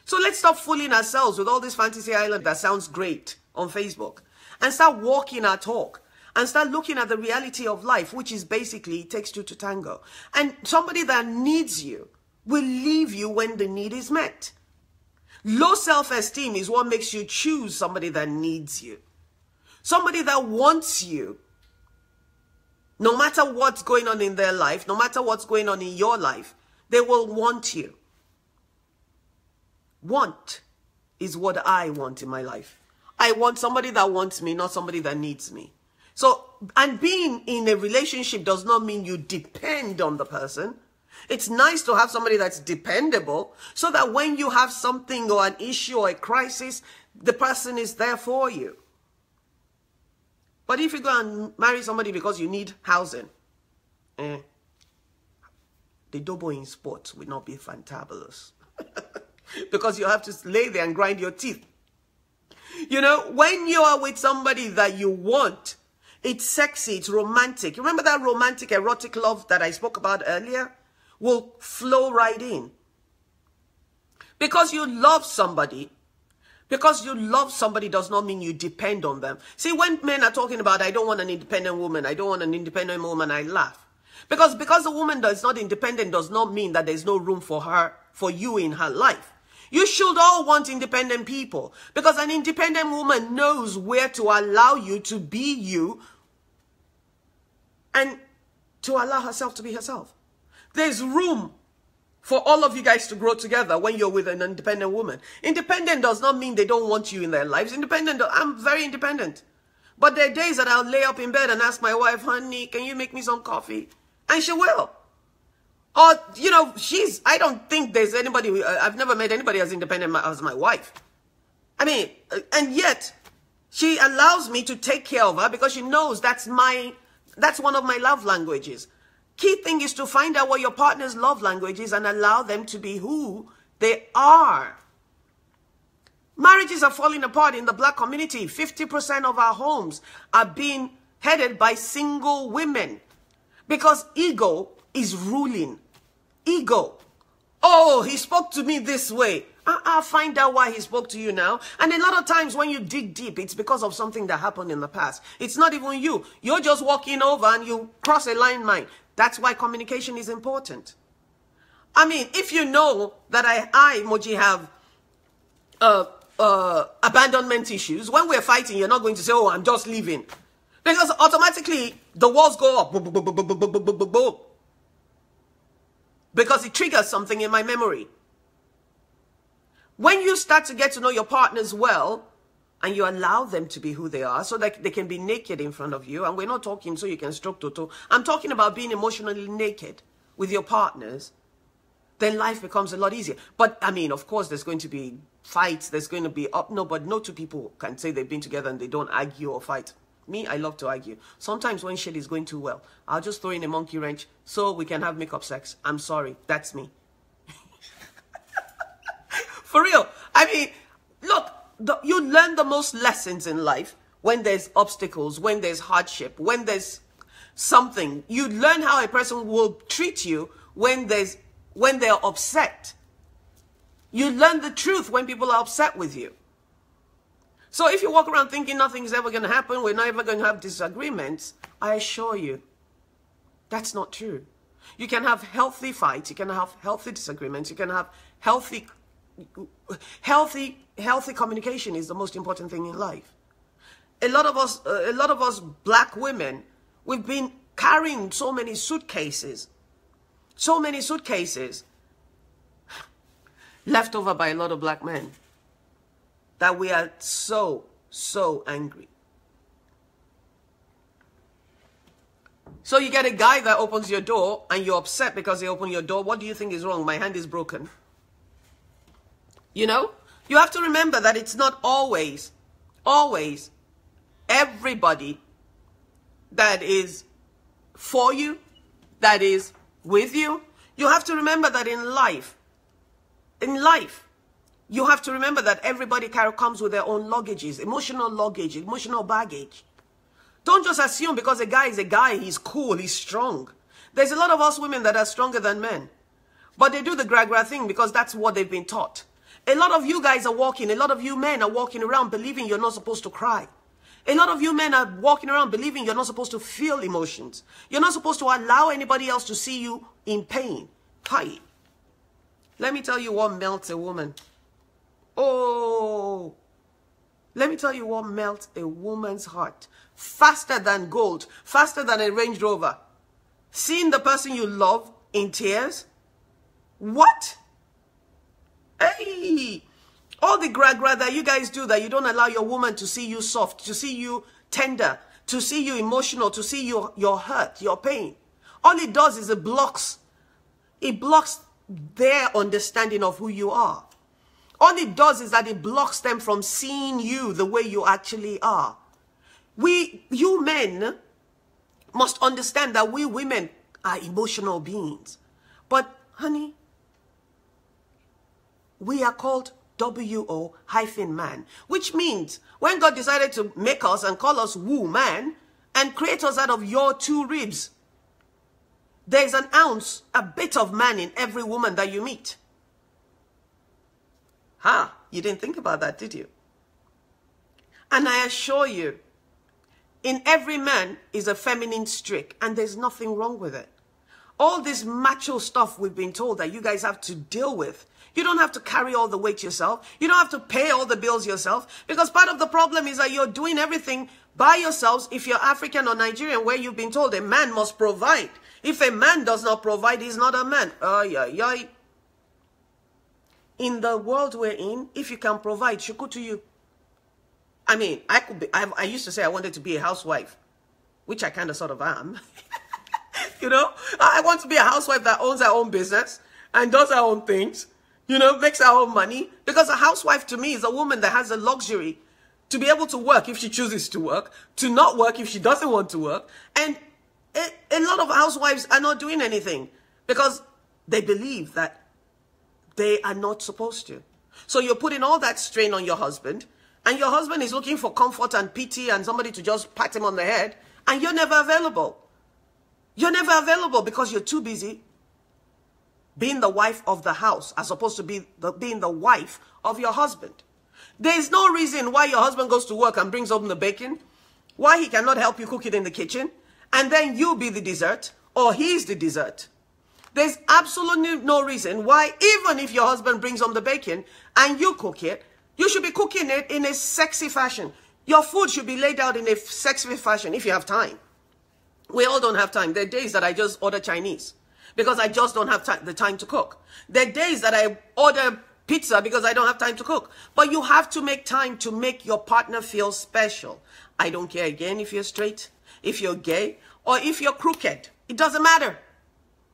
So let's stop fooling ourselves with all this fantasy island that sounds great on Facebook and start walking our talk. And start looking at the reality of life, which is basically it takes two to tango. And somebody that needs you will leave you when the need is met. Low self-esteem is what makes you choose somebody that needs you. Somebody that wants you, no matter what's going on in their life, no matter what's going on in your life, they will want you. Want is what I want in my life. I want somebody that wants me, not somebody that needs me. So, and being in a relationship does not mean you depend on the person. It's nice to have somebody that's dependable so that when you have something or an issue or a crisis, the person is there for you. But if you go and marry somebody because you need housing, the double in sports will not be fantabulous. Because you have to lay there and grind your teeth. You know, when you are with somebody that you want, it's sexy, it's romantic. Remember that romantic, erotic love that I spoke about earlier? Will flow right in. Because you love somebody does not mean you depend on them. See, when men are talking about, I don't want an independent woman, I don't want an independent woman, I laugh. Because the woman is not independent does not mean that there's no room for her, for you in her life. You should all want independent people. Because an independent woman knows where to allow you to be you and to allow herself to be herself. There's room for all of you guys to grow together when you're with an independent woman. Independent does not mean they don't want you in their lives. I'm very independent. But there are days that I'll lay up in bed and ask my wife, honey, can you make me some coffee? And she will. Or, you know, I don't think there's anybody, I've never met anybody as independent as my wife. I mean, and yet, she allows me to take care of her because she knows that's one of my love languages. Key thing is to find out what your partner's love language is and allow them to be who they are. Marriages are falling apart in the Black community. 50% of our homes are being headed by single women because ego is ruling. Ego. Oh, he spoke to me this way. I'll find out why he spoke to you now. And a lot of times when you dig deep, it's because of something that happened in the past. It's not even you. You're just walking over and you cross a line mine. That's why communication is important. I mean, if you know that I Moji, have abandonment issues, when we're fighting, you're not going to say, oh, I'm just leaving. Because automatically, the walls go up. Boom, boom, boom, boom, boom, boom, boom, boom, boom. Because it triggers something in my memory. When you start to get to know your partners well, and you allow them to be who they are, so that they can be naked in front of you, and we're not talking so you can stroke Toto. I'm talking about being emotionally naked with your partners, then life becomes a lot easier. But, I mean, of course, there's going to be fights, there's going to be but no two people can say they've been together and they don't argue or fight. Me, I love to argue. Sometimes when shit is going too well, I'll just throw in a monkey wrench so we can have make-up sex. I'm sorry, that's me. For real. I mean, look, you learn the most lessons in life when there's obstacles, when there's hardship, when there's something. You learn how a person will treat you when they're upset. You learn the truth when people are upset with you. So if you walk around thinking nothing's ever going to happen, we're not ever going to have disagreements, I assure you, that's not true. You can have healthy fights, you can have healthy disagreements, you can have healthy communication is the most important thing in life. A lot of us Black women, we've been carrying so many suitcases left over by a lot of Black men, that we are so angry. So you get a guy that opens your door and you're upset because he opened your door. What do you think is wrong? My hand is broken. You know, you have to remember that it's not always everybody that is for you, that is with you. You have to remember that in life, you have to remember that everybody comes with their own luggages, emotional luggage, emotional baggage. Don't just assume because a guy is a guy, he's cool, he's strong. There's a lot of us women that are stronger than men. But they do the gra-gra thing because that's what they've been taught. A lot of you guys are walking, a lot of you men are walking around believing you're not supposed to cry. A lot of you men are walking around believing you're not supposed to feel emotions. You're not supposed to allow anybody else to see you in pain. Hi. Let me tell you what melts a woman. Oh, let me tell you what melts a woman's heart. Faster than gold, faster than a Range Rover. Seeing the person you love in tears. What? Hey, all the gra-gra that you guys do, that you don't allow your woman to see you soft, to see you tender, to see you emotional, to see your hurt, your pain. All it does is it blocks their understanding of who you are. All it does is that it blocks them from seeing you the way you actually are. You men must understand that we women are emotional beings. But, honey, we are called W-O-man, which means when God decided to make us and call us woo-man and create us out of your two ribs, there's an ounce, a bit of man in every woman that you meet. You didn't think about that, did you? And I assure you, in every man is a feminine streak, and there's nothing wrong with it. All this macho stuff we've been told that you guys have to deal with, you don't have to carry all the weight yourself. You don't have to pay all the bills yourself, because part of the problem is that you're doing everything by yourselves. If you're African or Nigerian, where you've been told a man must provide. If a man does not provide, he's not a man. In the world we're in, if you can provide, shuku to you. I mean, I used to say I wanted to be a housewife, which I kind of sort of am. You know, I want to be a housewife that owns her own business and does her own things, you know, makes her own money. Because a housewife to me is a woman that has the luxury to be able to work if she chooses to work, to not work if she doesn't want to work. And a lot of housewives are not doing anything because they believe that they are not supposed to. So you're putting all that strain on your husband, and your husband is looking for comfort and pity and somebody to just pat him on the head, and you're never available. You're never available because you're too busy being the wife of the house as opposed to being the wife of your husband. There's no reason why your husband goes to work and brings home the bacon, why he cannot help you cook it in the kitchen, and then you be the dessert, or he's the dessert. There's absolutely no reason why, even if your husband brings home the bacon and you cook it, you should be cooking it in a sexy fashion. Your food should be laid out in a sexy fashion if you have time. We all don't have time. There are days that I just order Chinese because I just don't have the time to cook. There are days that I order pizza because I don't have time to cook. But you have to make time to make your partner feel special. I don't care again if you're straight, if you're gay, or if you're crooked. It doesn't matter.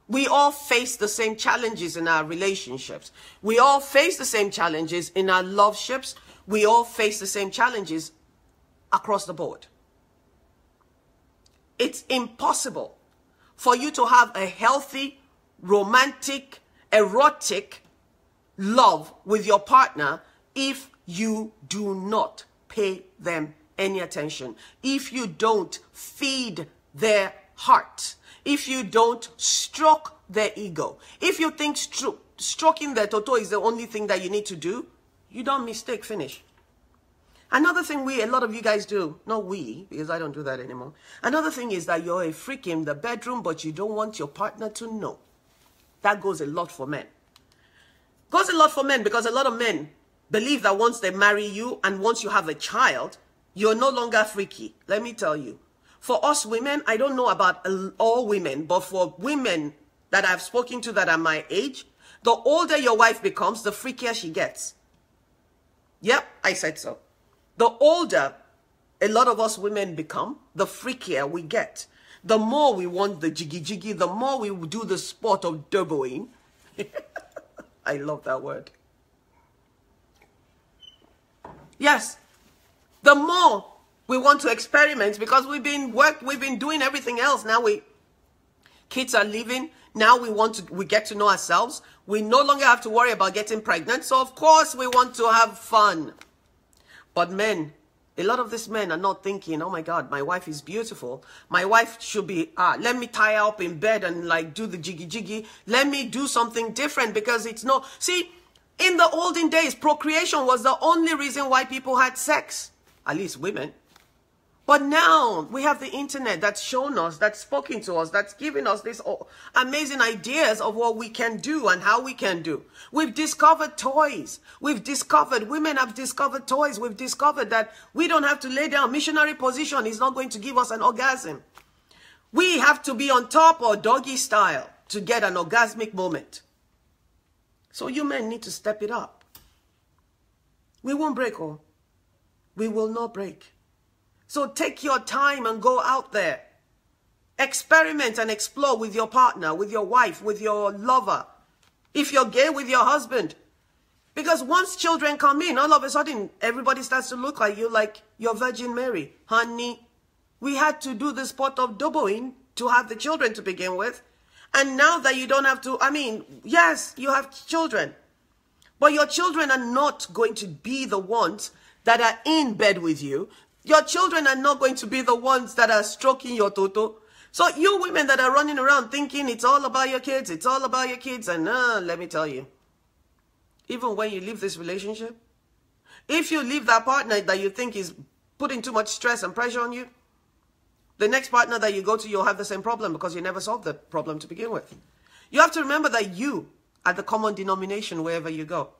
We all face the same challenges in our relationships. We all face the same challenges in our love ships. We all face the same challenges across the board. It's impossible for you to have a healthy, romantic, erotic love with your partner if you do not pay them any attention, if you don't feed their heart, if you don't stroke their ego. If you think stroking their toto is the only thing that you need to do, you don't mistake, finish. Another thing a lot of you guys do, not we, because I don't do that anymore. Another thing is that you're a freak in the bedroom, but you don't want your partner to know. That goes a lot for men. Goes a lot for men because a lot of men believe that once they marry you and once you have a child, you're no longer freaky. Let me tell you. For us women, I don't know about all women, but for women that I've spoken to that are my age, the older your wife becomes, the freakier she gets. Yep, I said so. The older a lot of us women become, the freakier we get. The more we want the jiggy-jiggy, the more we do the sport of turboing. I love that word. Yes. The more We want to experiment because we've been doing everything else. Now kids are leaving. Now we get to know ourselves. We no longer have to worry about getting pregnant. So of course we want to have fun. But men, a lot of these men are not thinking, oh my God, my wife is beautiful. My wife should be, let me tie her up in bed and like do the jiggy jiggy. Let me do something different because it's no, see, in the olden days, procreation was the only reason why people had sex, at least women. But now we have the internet that's shown us, that's spoken to us, that's giving us these amazing ideas of what we can do and how we can do. We've discovered toys. Women have discovered toys. We've discovered that we don't have to lay down. Missionary position is not going to give us an orgasm. We have to be on top or doggy style to get an orgasmic moment. So you men need to step it up. We won't break, oh. We will not break. So take your time and go out there. Experiment and explore with your partner, with your wife, with your lover. If you're gay, with your husband. Because once children come in, all of a sudden, everybody starts to look at you like you're Virgin Mary. Honey, we had to do the sport of doboing to have the children to begin with. And now that you don't have to, yes, you have children. But your children are not going to be the ones that are in bed with you. Your children are not going to be the ones that are stroking your toto. So you women that are running around thinking it's all about your kids, and let me tell you, even when you leave this relationship, if you leave that partner that you think is putting too much stress and pressure on you, the next partner that you go to, you'll have the same problem because you never solved the problem to begin with. You have to remember that you are the common denomination wherever you go.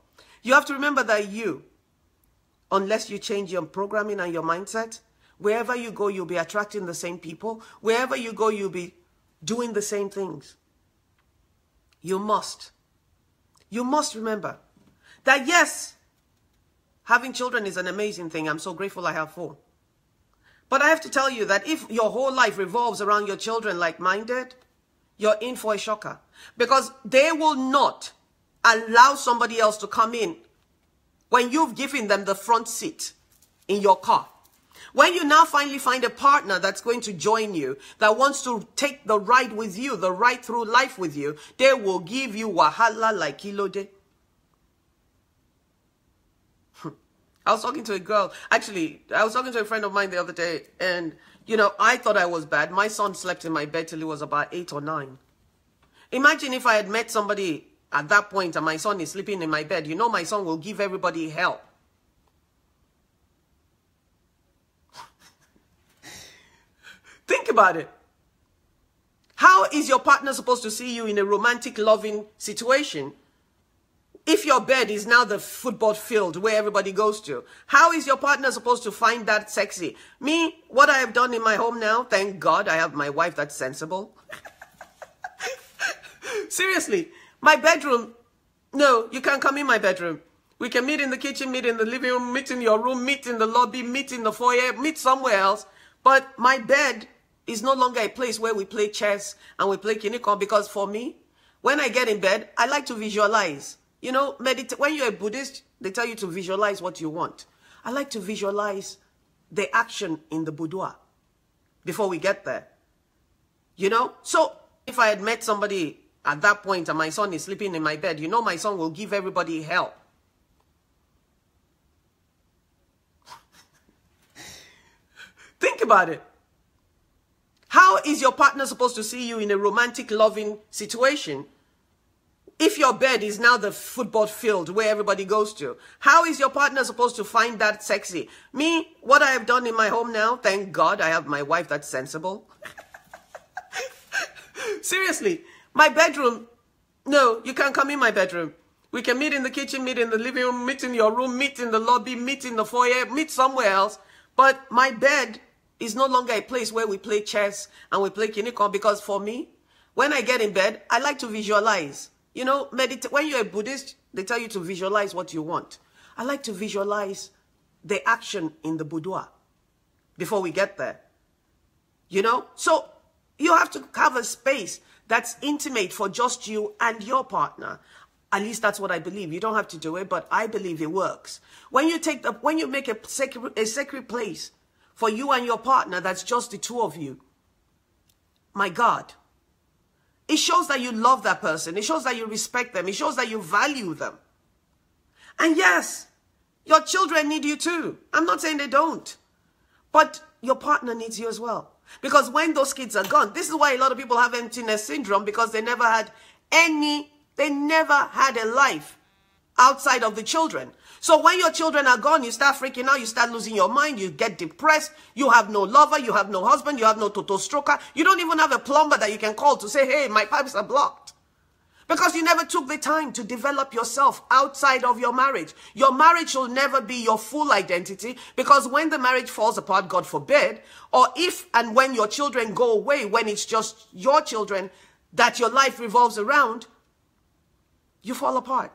You have to remember that you, unless you change your programming and your mindset, wherever you go, you'll be attracting the same people. Wherever you go, you'll be doing the same things. You must remember that yes, having children is an amazing thing. I'm so grateful I have 4. But I have to tell you that if your whole life revolves around your children like mine did, you're in for a shocker. Because they will not allow somebody else to come in when you've given them the front seat in your car. When you now finally find a partner that's going to join you, that wants to take the ride with you, the ride through life with you, they will give you wahala like Kilode. I was talking to a girl, actually, I was talking to a friend of mine the other day, and, I thought I was bad. My son slept in my bed till he was about 8 or 9. Imagine if I had met somebody at that point and my son is sleeping in my bed. My son will give everybody hell. Think about it. How is your partner supposed to see you in a romantic, loving situation if your bed is now the football field where everybody goes to? How is your partner supposed to find that sexy? Me, what I have done in my home now, thank God I have my wife that's sensible. Seriously, my bedroom, no, you can't come in my bedroom. We can meet in the kitchen, meet in the living room, meet in your room, meet in the lobby, meet in the foyer, meet somewhere else. But my bed is no longer a place where we play chess and we play kinikon, because for me, when I get in bed, I like to visualize. When you're a Buddhist, they tell you to visualize what you want. I like to visualize the action in the boudoir before we get there. So if I had met somebody at that point and my son is sleeping in my bed, my son will give everybody hell. Think about it. How is your partner supposed to see you in a romantic, loving situation if your bed is now the football field where everybody goes to? How is your partner supposed to find that sexy? Me, what I have done in my home now, thank God I have my wife that's sensible. Seriously, my bedroom, no, you can't come in my bedroom. We can meet in the kitchen, meet in the living room, meet in your room, meet in the lobby, meet in the foyer, meet somewhere else. But my bed is no longer a place where we play chess and we play kinikon, because for me, when I get in bed, I like to visualize. When you're a Buddhist, they tell you to visualize what you want. I like to visualize the action in the boudoir before we get there. So you have to have a space that's intimate for just you and your partner. At least that's what I believe. You don't have to do it, but I believe it works. When you make a sacred place for you and your partner that's just the two of you, my God, it shows that you love that person. It shows that you respect them. It shows that you value them. And yes, your children need you too. I'm not saying they don't. But your partner needs you as well. Because when those kids are gone, this is why a lot of people have emptiness syndrome, because they never had a life outside of the children. So when your children are gone, you start freaking out, you start losing your mind, you get depressed, you have no lover, you have no husband, you have no toto stroker, you don't even have a plumber that you can call to say, hey, my pipes are blocked. Because you never took the time to develop yourself outside of your marriage. Your marriage will never be your full identity, because when the marriage falls apart, God forbid, or if and when your children go away, when it's just your children that your life revolves around, you fall apart.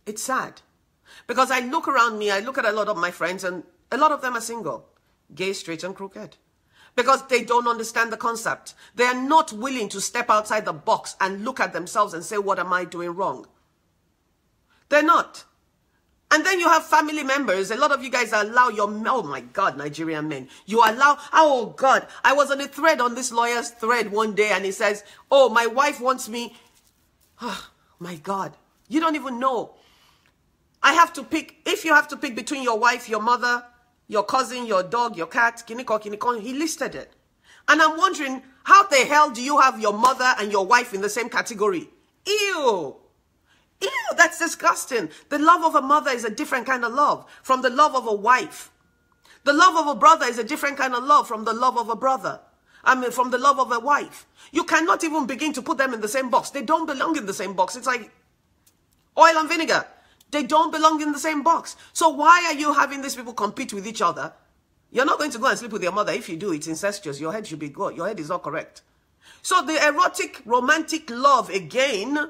It's sad. Because I look around me, I look at a lot of my friends, and a lot of them are single. Gay, straight, and crooked. Because they don't understand the concept. They are not willing to step outside the box and look at themselves and say, what am I doing wrong? They're not. And then you have family members. A lot of you guys allow your, oh my God, Nigerian men. You allow, oh God. I was on a thread, on this lawyer's thread one day, and he says, oh, my wife wants me. Oh my God. You don't even know. I have to pick, if you have to pick between your wife, your mother, your cousin, your dog, your cat, kiniko, he listed it. And I'm wondering, how the hell do you have your mother and your wife in the same category? Ew. Ew, that's disgusting. The love of a mother is a different kind of love from the love of a wife. The love of a brother is a different kind of love from the love of a brother. I mean, from the love of a wife. You cannot even begin to put them in the same box. They don't belong in the same box. It's like oil and vinegar. They don't belong in the same box. So why are you having these people compete with each other? You're not going to go and sleep with your mother. If you do, it's incestuous. Your head should be good. Your head is not correct. So the erotic, romantic love, again,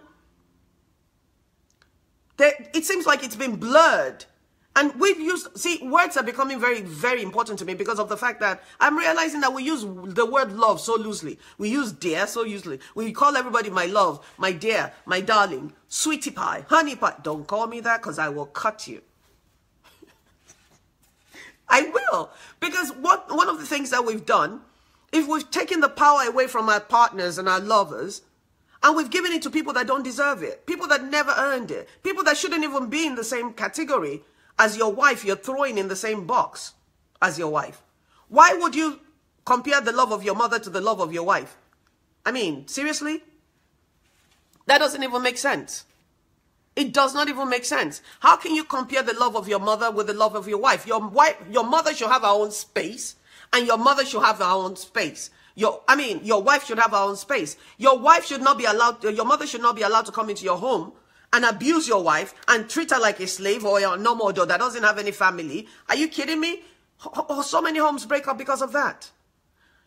it seems like it's been blurred. And we've used, see, words are becoming very, very important to me because of the fact that I'm realizing that we use the word love so loosely. We use dear so loosely. We call everybody my love, my dear, my darling, sweetie pie, honey pie. Don't call me that, because I will cut you. I will. Because one of the things that we've done, if we've taken the power away from our partners and our lovers, and we've given it to people that don't deserve it, people that never earned it, people that shouldn't even be in the same category as your wife, you're throwing in the same box as your wife. Why would you compare the love of your mother to the love of your wife? I mean, seriously? That doesn't even make sense. It does not even make sense. How can you compare the love of your mother with the love of your wife? Your mother should have her own space, and your mother should have her own space. Your wife should have her own space. Your wife should not be allowed, your mother should not be allowed to come into your home and abuse your wife and treat her like a slave or a normal dog that doesn't have any family. Are you kidding me? So many homes break up because of that.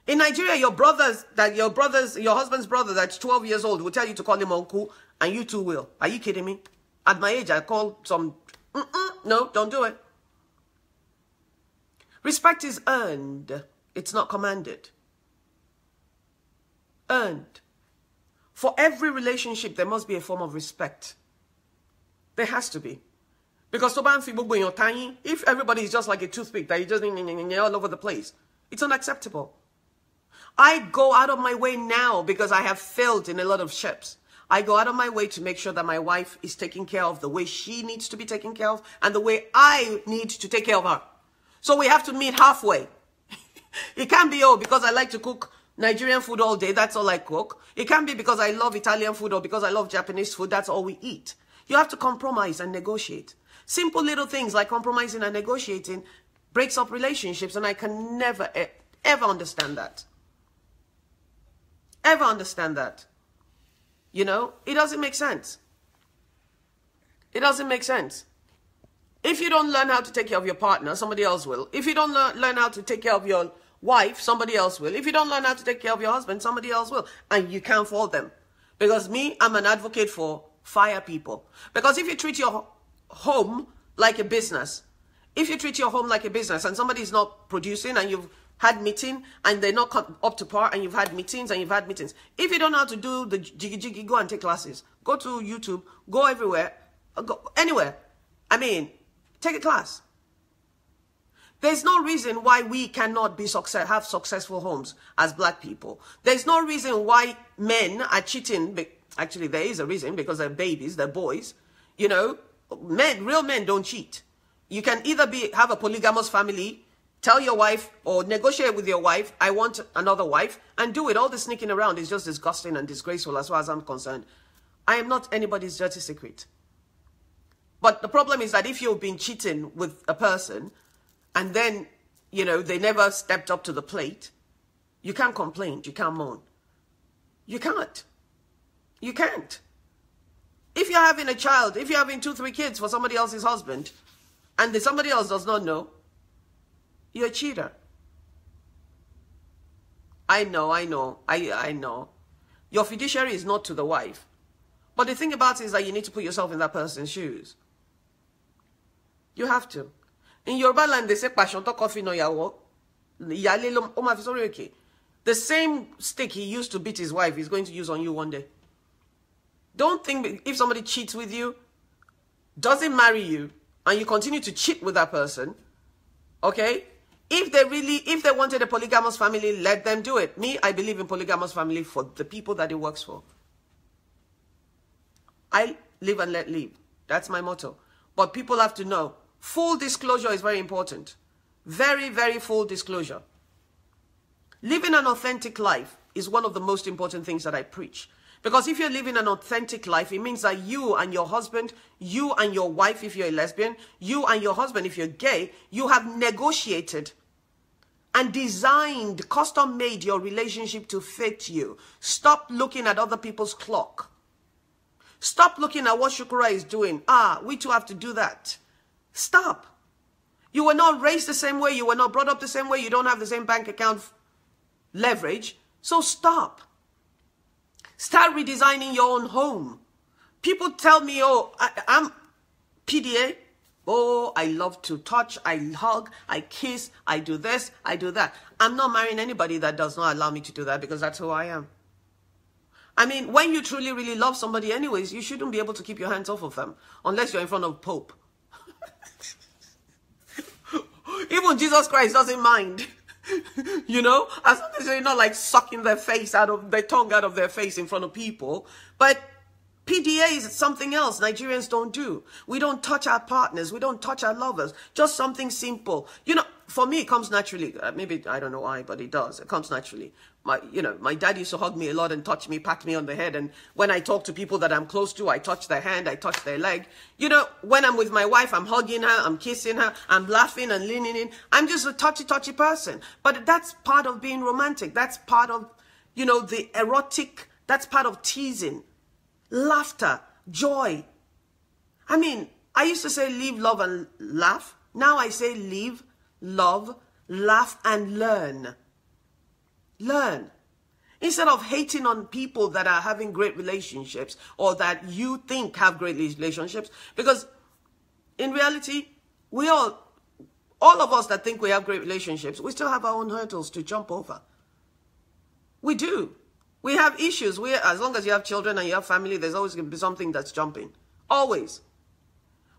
In Nigeria, your husband's brother that's 12 years old will tell you to call him uncle, and you too will. Are you kidding me? At my age, I call some, no, don't do it. Respect is earned. It's not commanded. Earned. For every relationship, there must be a form of respect. There has to be. Because if everybody is just like a toothpick that you just all over the place, it's unacceptable. I go out of my way now because I have failed in a lot of ships. I go out of my way to make sure that my wife is taken care of the way she needs to be taken care of and the way I need to take care of her. So we have to meet halfway. It can't be, oh, because I like to cook Nigerian food all day, that's all I cook. It can't be because I love Italian food or because I love Japanese food, that's all we eat. You have to compromise and negotiate. Simple little things like compromising and negotiating breaks up relationships, and I can never, ever understand that. Ever understand that. You know, it doesn't make sense. It doesn't make sense. If you don't learn how to take care of your partner, somebody else will. If you don't learn how to take care of your wife, somebody else will. If you don't learn how to take care of your husband, somebody else will. And you can't fault them. Because me, I'm an advocate for fire people. Because if you treat your home like a business, if you treat your home like a business and somebody is not producing and you've had meeting and they're not up to par and you've had meetings and you've had meetings. If you don't know how to do the jiggy, go and take classes. Go to YouTube, go everywhere, go anywhere. I mean, take a class. There's no reason why we cannot have successful homes as black people. There's no reason why men are cheating. Actually, there is a reason, because they're babies, they're boys. You know, real men don't cheat. You can either have a polygamous family, tell your wife or negotiate with your wife, I want another wife, and do it. All the sneaking around is just disgusting and disgraceful as far as I'm concerned. I am not anybody's dirty secret. But the problem is that if you've been cheating with a person and then, you know, they never stepped up to the plate, you can't complain, you can't moan. You can't. You can't. If you're having a child, if you're having 2, 3 kids for somebody else's husband, and somebody else does not know, you're a cheater. I know. I know. Your fiduciary is not to the wife. But the thing about it is that you need to put yourself in that person's shoes. You have to. In Yoruba land, they say, "Passion to coffee no yawo." The same stick he used to beat his wife, he's going to use on you one day. Don't think if somebody cheats with you, doesn't marry you, and you continue to cheat with that person, okay? If they wanted a polygamous family, let them do it. Me, I believe in polygamous family for the people that it works for. I live and let live. That's my motto. But people have to know, full disclosure is very important. Very, very full disclosure. Living an authentic life is one of the most important things that I preach. Because if you're living an authentic life, it means that you and your husband, you and your wife if you're a lesbian, you and your husband if you're gay, you have negotiated and designed, custom-made your relationship to fit you. Stop looking at other people's clock. Stop looking at what Shukura is doing. We too have to do that. Stop. You were not raised the same way. You were not brought up the same way. You don't have the same bank account leverage. So stop. Start redesigning your own home. People tell me, oh, I'm PDA. Oh, I love to touch, I hug, I kiss, I do this, I do that. I'm not marrying anybody that does not allow me to do that, because that's who I am. I mean, when you truly, really love somebody anyways, you shouldn't be able to keep your hands off of them, unless you're in front of Pope. Even Jesus Christ doesn't mind. You know, as long as you're not like sucking their tongue out of their face in front of people. But PDA is something else Nigerians don't do. We don't touch our partners. We don't touch our lovers. Just something simple. You know, for me, it comes naturally. Maybe, I don't know why, but it does. It comes naturally. My dad used to hug me a lot and touch me, pat me on the head. And when I talk to people that I'm close to, I touch their hand, I touch their leg. You know, when I'm with my wife, I'm hugging her, I'm kissing her, I'm laughing and leaning in. I'm just a touchy person. But that's part of being romantic. That's part of, you know, the erotic. That's part of teasing. Laughter, joy. I mean, I used to say live, love, and laugh. Now I say live, love, laugh, and learn. Learn. Instead of hating on people that are having great relationships or that you think have great relationships. Because in reality, all of us that think we have great relationships, we still have our own hurdles to jump over. We do. We have issues. As long as you have children and you have family, there's always going to be something that's jumping. Always.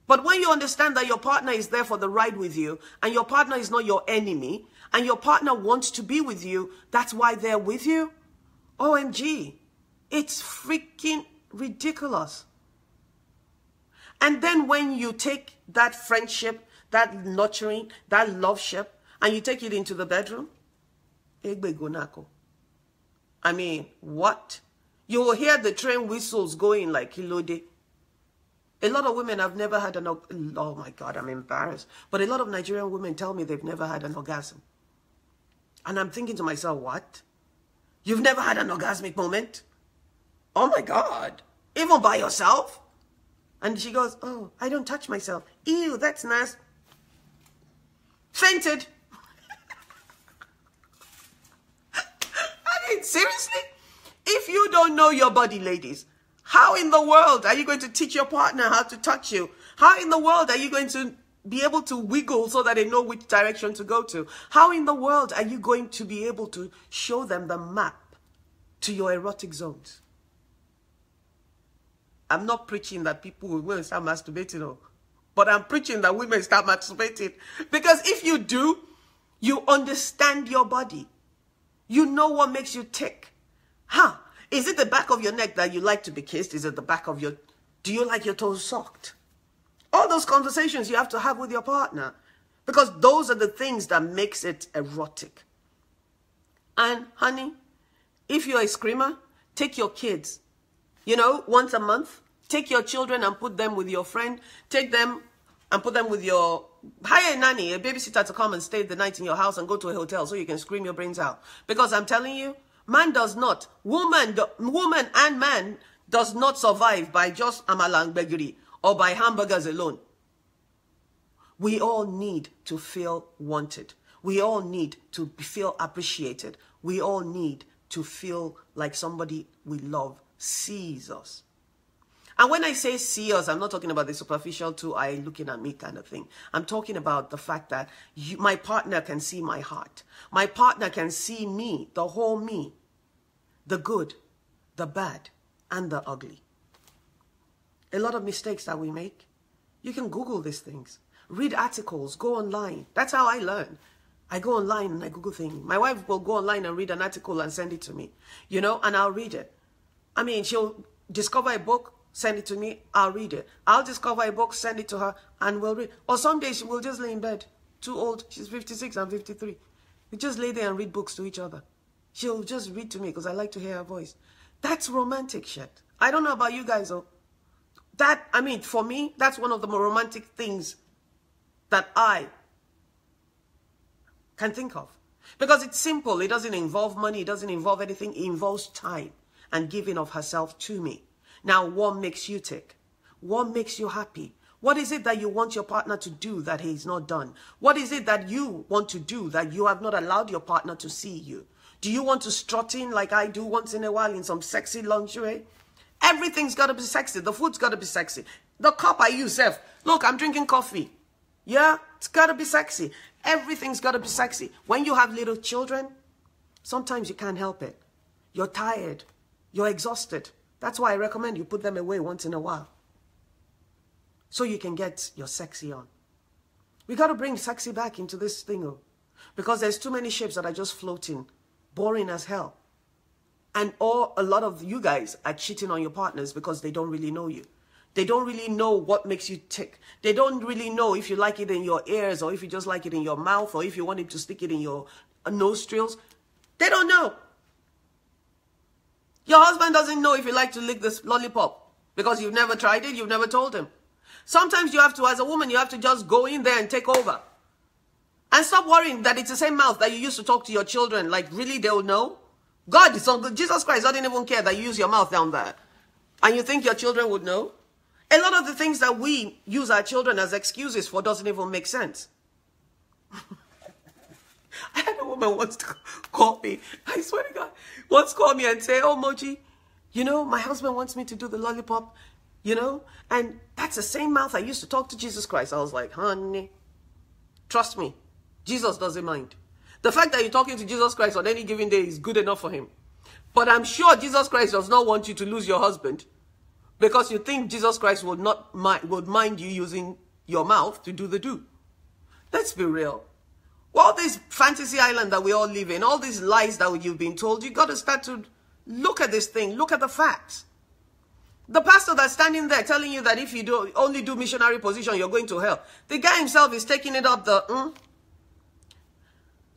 But when you understand that your partner is there for the ride with you, and your partner is not your enemy, and your partner wants to be with you, that's why they're with you. OMG. It's freaking ridiculous. And then when you take that friendship, that nurturing, that loveship, and you take it into the bedroom, I mean, what? You will hear the train whistles going like Kilode. A lot of women have never had oh my God, I'm embarrassed. But a lot of Nigerian women tell me they've never had an orgasm. And I'm thinking to myself, what? You've never had an orgasmic moment? Oh my God. Even by yourself? And she goes, oh, I don't touch myself. Ew, that's nice. Fainted. I mean, seriously? If you don't know your body, ladies, how in the world are you going to teach your partner how to touch you? How in the world are you going to be able to wiggle so that they know which direction to go to? How in the world are you going to be able to show them the map to your erotic zones? I'm not preaching that people will start masturbating. But I'm preaching that women start masturbating. Because if you do, you understand your body. You know what makes you tick. Huh? Is it the back of your neck that you like to be kissed? Is it the back of your... Do you like your toes sucked? All those conversations you have to have with your partner. Because those are the things that makes it erotic. And honey, if you're a screamer, take your kids, you know, once a month. Take your children and put them with your friend. Take them and put them with your... Hire a nanny, a babysitter to come and stay the night in your house and go to a hotel so you can scream your brains out. Because I'm telling you, man does not. Woman and man does not survive by just amalang begiri or by hamburgers alone. We all need to feel wanted. We all need to feel appreciated. We all need to feel like somebody we love sees us. And when I say see us, I'm not talking about the superficial two-eye looking at me kind of thing. I'm talking about the fact that my partner can see my heart. My partner can see me, the whole me, the good, the bad, and the ugly. A lot of mistakes that we make, you can Google these things. Read articles, go online. That's how I learn. I go online and I Google things. My wife will go online and read an article and send it to me, you know, and I'll read it. I mean, she'll discover a book, send it to me, I'll read it. I'll discover a book, send it to her, and we'll read. Or someday she will just lay in bed, too old. She's 56, I'm 53. We just lay there and read books to each other. She'll just read to me because I like to hear her voice. That's romantic shit. I don't know about you guys, though. That, I mean, for me, that's one of the more romantic things that I can think of. Because it's simple. It doesn't involve money. It doesn't involve anything. It involves time and giving of herself to me. Now, what makes you tick? What makes you happy? What is it that you want your partner to do that he's not done? What is it that you want to do that you have not allowed your partner to see you? Do you want to strut in like I do once in a while in some sexy lingerie? Everything's got to be sexy. The food's got to be sexy. The cup I use, look, I'm drinking coffee. Yeah, it's got to be sexy. Everything's got to be sexy. When you have little children, sometimes you can't help it. You're tired. You're exhausted. That's why I recommend you put them away once in a while. So you can get your sexy on. We got to bring sexy back into this thing, because there's too many ships that are just floating, boring as hell. And a lot of you guys are cheating on your partners because they don't really know you. They don't really know what makes you tick. They don't really know if you like it in your ears or if you just like it in your mouth or if you want him to stick it in your nostrils. They don't know. Your husband doesn't know if you like to lick this lollipop because you've never tried it, you've never told him. Sometimes you have to, as a woman, you have to just go in there and take over. And stop worrying that it's the same mouth that you used to talk to your children. Like, really, they'll know? God, Jesus Christ doesn't even care that you use your mouth down there. And you think your children would know? A lot of the things that we use our children as excuses for doesn't even make sense. I had a woman once call me, I swear to God, once call me and say, oh, Moji, you know, my husband wants me to do the lollipop, you know, and that's the same mouth I used to talk to Jesus Christ. I was like, honey, trust me, Jesus doesn't mind. The fact that you're talking to Jesus Christ on any given day is good enough for him. But I'm sure Jesus Christ does not want you to lose your husband because you think Jesus Christ would mind you using your mouth to do the do. Let's be real. All this fantasy island that we all live in, all these lies that you've been told, you got to start to look at this thing. Look at the facts. The pastor that's standing there telling you that if you only do missionary position, you're going to hell. The guy himself is taking it up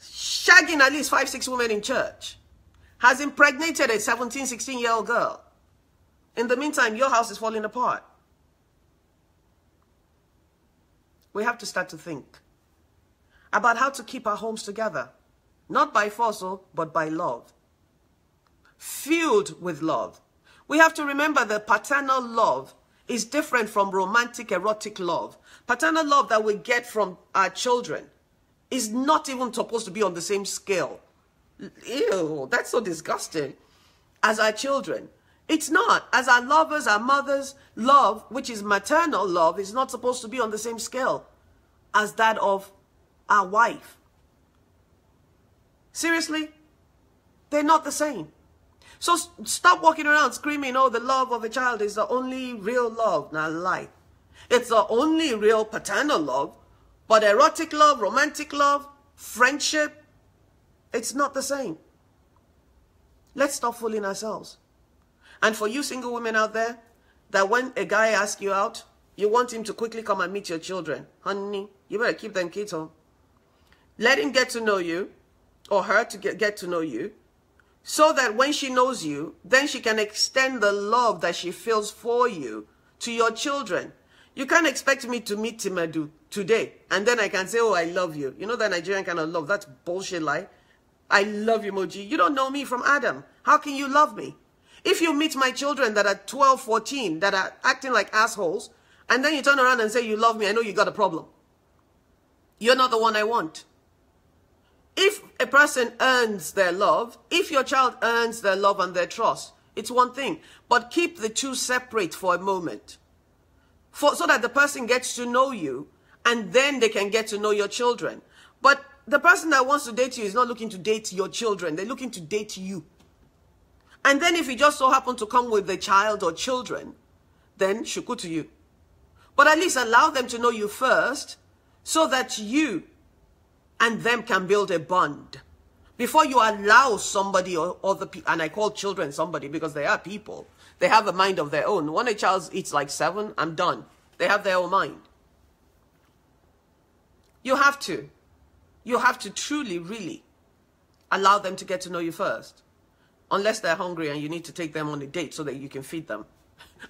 shagging at least 5-6 women in church. Has impregnated a 17, 16-year-old girl. In the meantime, your house is falling apart. We have to start to think about how to keep our homes together. Not by force, but by love. Filled with love. We have to remember that paternal love is different from romantic, erotic love. Paternal love that we get from our children is not even supposed to be on the same scale. Ew, that's so disgusting. As our children. It's not. As our lovers, our mothers' love, which is maternal love, is not supposed to be on the same scale as that of our wife. Seriously? They're not the same. So stop walking around screaming, oh, the love of a child is the only real love. Now, lie. It's the only real paternal love. But erotic love, romantic love, friendship, it's not the same. Let's stop fooling ourselves. And for you single women out there, that when a guy asks you out, you want him to quickly come and meet your children. Honey, you better keep them kids home. Let him get to know you, or her to get to know you, so that when she knows you, then she can extend the love that she feels for you to your children. You can't expect me to meet Timadu today, and then I can say, oh, I love you. You know that Nigerian kind of love? That's bullshit lie. I love you, Moji. You don't know me from Adam. How can you love me? If you meet my children that are 12, 14, that are acting like assholes, and then you turn around and say you love me, I know you got a problem. You're not the one I want. If a person earns their love, if your child earns their love and their trust, it's one thing. But keep the two separate for a moment. So that the person gets to know you, and then they can get to know your children. But the person that wants to date you is not looking to date your children. They're looking to date you. And then if you just so happen to come with the child or children, then shuku to you. But at least allow them to know you first, so that you and them can build a bond. Before you allow somebody or other people, and I call children somebody because they are people. They have a mind of their own. When a child eats like 7, I'm done. They have their own mind. You have to truly, really allow them to get to know you first. Unless they're hungry and you need to take them on a date so that you can feed them.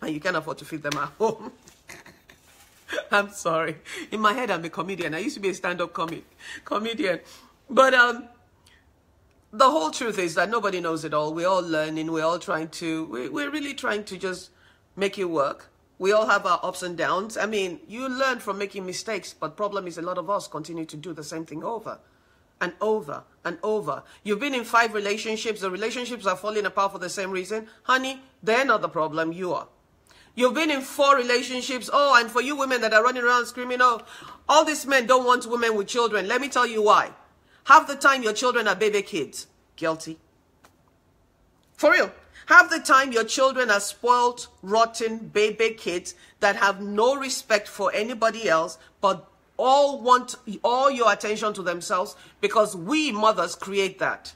And you can't afford to feed them at home. I'm sorry. In my head, I'm a comedian. I used to be a stand-up comedian. But the whole truth is that nobody knows it all. We're all learning. We're all trying to, we're really trying to just make it work. We all have our ups and downs. I mean, you learn from making mistakes, but problem is a lot of us continue to do the same thing over and over and over. You've been in 5 relationships. The relationships are falling apart for the same reason. Honey, they're not the problem. You are. You've been in 4 relationships. Oh, and for you women that are running around screaming, oh, all these men don't want women with children. Let me tell you why. Half the time your children are baby kids. Guilty. For real. Half the time your children are spoiled, rotten baby kids that have no respect for anybody else, but all want all your attention to themselves, because we mothers create that.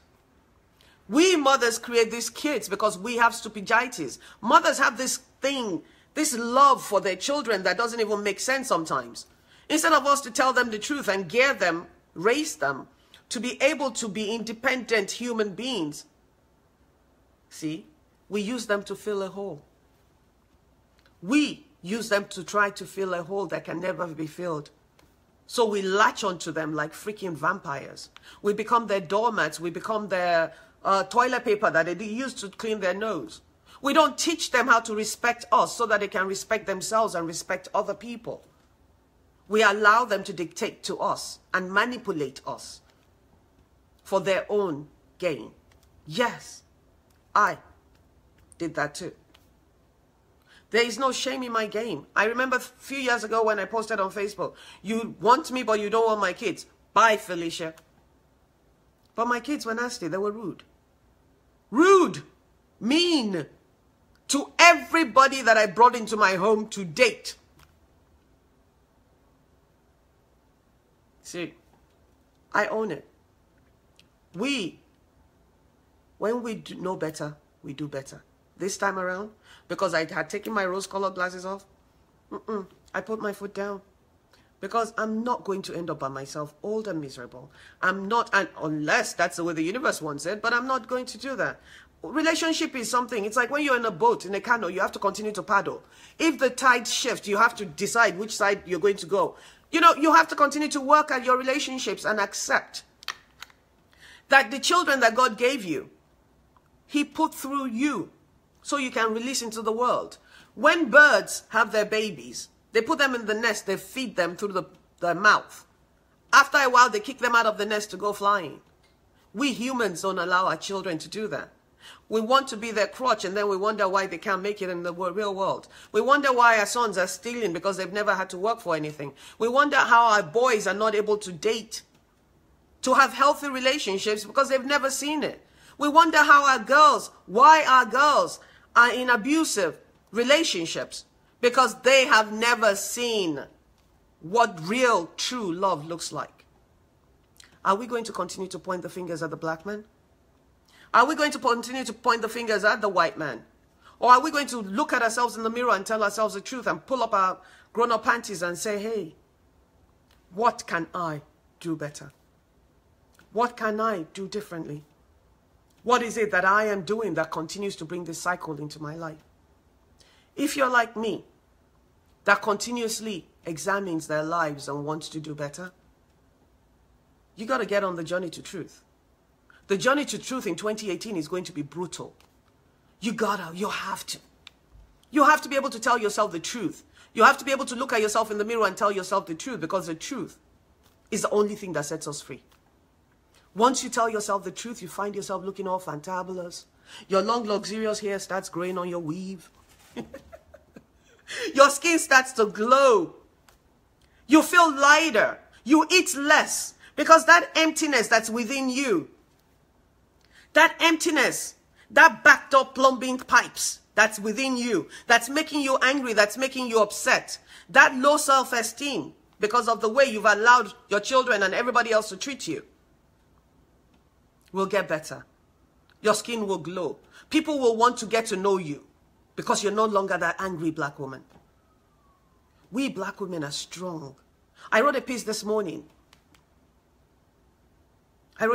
We mothers create these kids because we have stupidities. Mothers have this thing, this love for their children that doesn't even make sense sometimes. Instead of us to tell them the truth and gear them, raise them to be able to be independent human beings. See, we use them to fill a hole. We use them to try to fill a hole that can never be filled. So we latch onto them like freaking vampires. We become their doormats. We become their toilet paper that they use to clean their nose. We don't teach them how to respect us so that they can respect themselves and respect other people. We allow them to dictate to us and manipulate us for their own gain. Yes, I did that too. There is no shame in my game. I remember a few years ago when I posted on Facebook, you want me but you don't want my kids. Bye, Felicia. But my kids were nasty. They were rude. Rude. Mean. To everybody that I brought into my home to date. See, I own it. When we know better, we do better. This time around, because I had taken my rose-colored glasses off, I put my foot down. Because I'm not going to end up by myself, old and miserable. I'm not, and unless that's the way the universe wants it, but I'm not going to do that. Relationship is something, it's like when you're in a boat, in a canoe, you have to continue to paddle. If the tide shifts, you have to decide which side you're going to go. You know, you have to continue to work at your relationships and accept that the children that God gave you, He put through you so you can release into the world. When birds have their babies, they put them in the nest, they feed them through the mouth. After a while, they kick them out of the nest to go flying. We humans don't allow our children to do that. We want to be their crutch, and then we wonder why they can't make it in the real world. We wonder why our sons are stealing because they've never had to work for anything. We wonder how our boys are not able to date, to have healthy relationships because they've never seen it. We wonder how our girls, why our girls are in abusive relationships because they have never seen what real, true love looks like. Are we going to continue to point the fingers at the black man? Are we going to continue to point the fingers at the white man? Or are we going to look at ourselves in the mirror and tell ourselves the truth and pull up our grown-up panties and say, hey, what can I do better? What can I do differently? What is it that I am doing that continues to bring this cycle into my life? If you're like me, that continuously examines their lives and wants to do better, you got to get on the journey to truth. The journey to truth in 2018 is going to be brutal. You have to. You have to be able to tell yourself the truth. You have to be able to look at yourself in the mirror and tell yourself the truth, because the truth is the only thing that sets us free. Once you tell yourself the truth, you find yourself looking all fantabulous. Your long, luxurious hair starts growing on your weave. Your skin starts to glow. You feel lighter. You eat less, because that emptiness that's within you, that emptiness, that backed up plumbing pipes that's within you, that's making you angry, that's making you upset, that low self-esteem because of the way you've allowed your children and everybody else to treat you, will get better. Your skin will glow. People will want to get to know you because you're no longer that angry black woman. We black women are strong. I wrote a piece this morning. A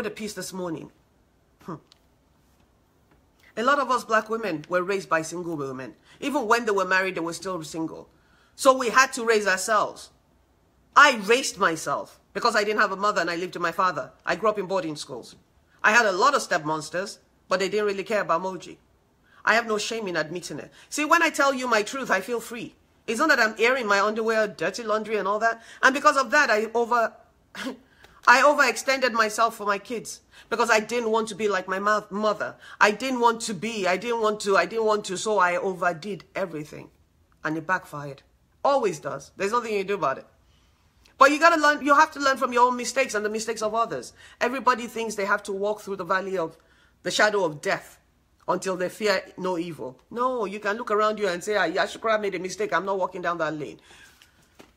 lot of us black women were raised by single women. Even when they were married, they were still single. So we had to raise ourselves. I raised myself because I didn't have a mother and I lived with my father. I grew up in boarding schools. I had a lot of step monsters, but they didn't really care about Moji. I have no shame in admitting it. See, when I tell you my truth, I feel free. It's not that I'm airing my underwear, dirty laundry and all that. And because of that, I overextended myself for my kids because I didn't want to be like my mother. I didn't want to, so I overdid everything. And it backfired. Always does. There's nothing you can do about it. But you gotta learn, you have to learn from your own mistakes and the mistakes of others. Everybody thinks they have to walk through the valley of the shadow of death until they fear no evil. No, you can look around you and say, Yashukra made a mistake, I'm not walking down that lane.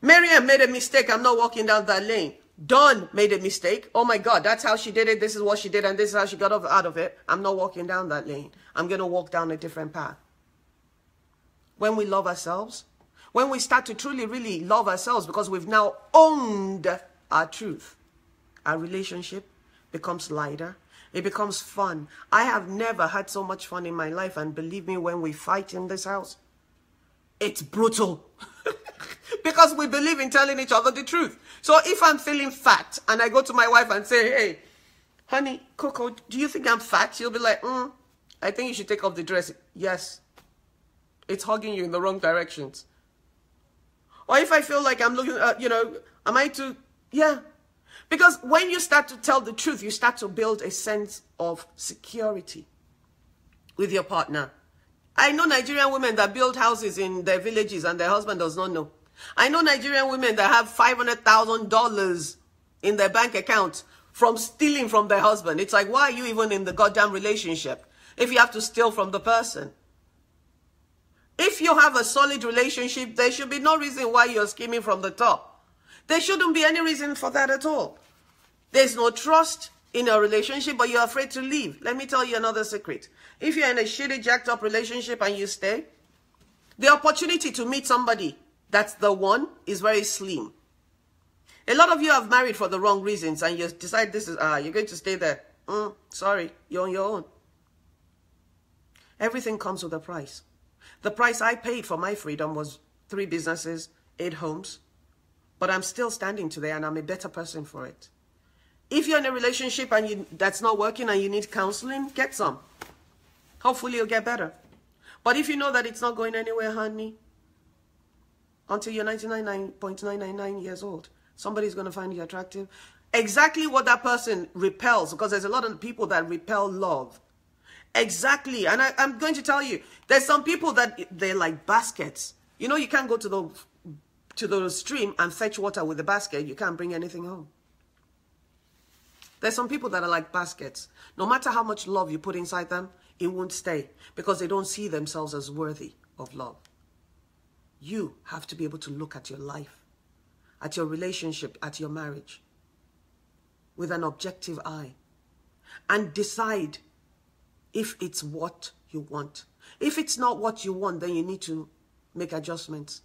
Miriam made a mistake, I'm not walking down that lane. Dawn made a mistake. Oh my God, that's how she did it. This is what she did and this is how she got out of it. I'm not walking down that lane. I'm going to walk down a different path. When we love ourselves, when we start to truly, really love ourselves because we've now owned our truth, our relationship becomes lighter. It becomes fun. I have never had so much fun in my life. And believe me, when we fight in this house, it's brutal. Because we believe in telling each other the truth. So if I'm feeling fat and I go to my wife and say, hey, honey, Coco, do you think I'm fat? She'll be like, I think you should take off the dress. Yes. It's hugging you in the wrong directions. Or if I feel like I'm looking, am I too? Yeah. Because when you start to tell the truth, you start to build a sense of security with your partner. I know Nigerian women that build houses in their villages and their husband does not know. I know Nigerian women that have $500,000 in their bank account from stealing from their husband. It's like, why are you even in the goddamn relationship if you have to steal from the person? If you have a solid relationship, there should be no reason why you're scheming from the top. There shouldn't be any reason for that at all. There's no trust in a relationship, but you're afraid to leave. Let me tell you another secret. If you're in a shitty, jacked up relationship and you stay, the opportunity to meet somebody that's the one is very slim. A lot of you have married for the wrong reasons and you decide this is, you're going to stay there. Sorry, you're on your own. Everything comes with a price. The price I paid for my freedom was 3 businesses, 8 homes. But I'm still standing today and I'm a better person for it. If you're in a relationship and that's not working and you need counseling, get some. Hopefully you'll get better. But if you know that it's not going anywhere, honey, until you're 99.999 years old, somebody's going to find you attractive. Exactly what that person repels, because there's a lot of people that repel love. Exactly. And I'm going to tell you, there's some people that they're like baskets. You know, you can't go to the stream and fetch water with a basket. You can't bring anything home. There's some people that are like baskets. No matter how much love you put inside them, it won't stay because they don't see themselves as worthy of love. You have to be able to look at your life, at your relationship, at your marriage, with an objective eye, and decide if it's what you want. If it's not what you want, then you need to make adjustments.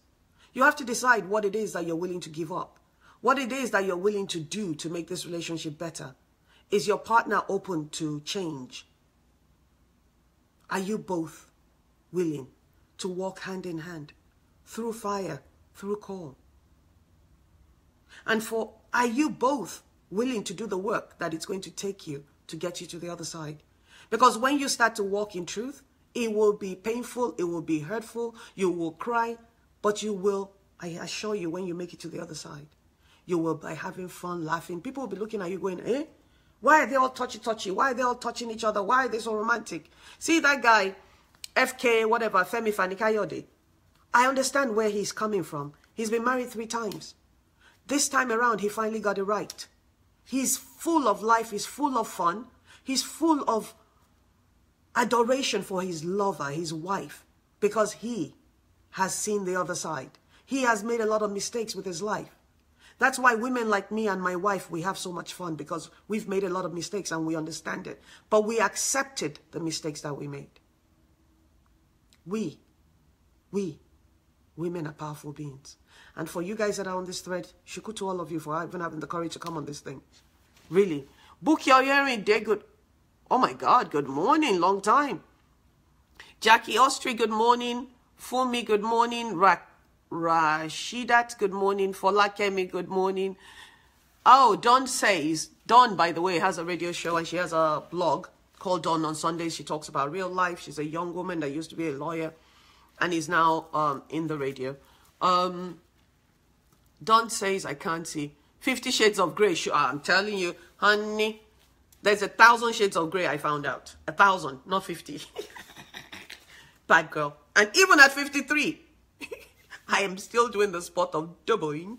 You have to decide what it is that you're willing to give up, what it is that you're willing to do to make this relationship better. Is your partner open to change? Are you both willing to walk hand in hand through fire, through coal? And are you both willing to do the work that it's going to take you to get you to the other side? Because when you start to walk in truth, it will be painful, it will be hurtful, you will cry, but you will, I assure you, when you make it to the other side, you will be having fun, laughing. People will be looking at you going, eh? Why are they all touchy-touchy? Why are they all touching each other? Why are they so romantic? See that guy, FK, whatever, Femi Fani-Kayode. I understand where he's coming from. He's been married 3 times. This time around, he finally got it right. He's full of life. He's full of fun. He's full of adoration for his lover, his wife, because he has seen the other side. He has made a lot of mistakes with his life. That's why women like me and my wife, we have so much fun, because we've made a lot of mistakes and we understand it. But we accepted the mistakes that we made. We, women are powerful beings. And for you guys that are on this thread, shuku to all of you for even having the courage to come on this thing. Really. Book your hearing, day good. Oh my God, good morning, long time. Jackie Austri, good morning. Fumi, good morning. Rashidat, good morning. Folakemi, good morning. Oh, Dawn says, Dawn, by the way, has a radio show and she has a blog called Dawn on Sundays. She talks about real life. She's a young woman that used to be a lawyer and is now in the radio. Dawn says, I can't see. 50 Shades of Grey. Sure, I'm telling you, honey, there's 1,000 shades of grey, I found out. 1,000, not 50. Bad girl. And even at 53, I am still doing the spot of doubling.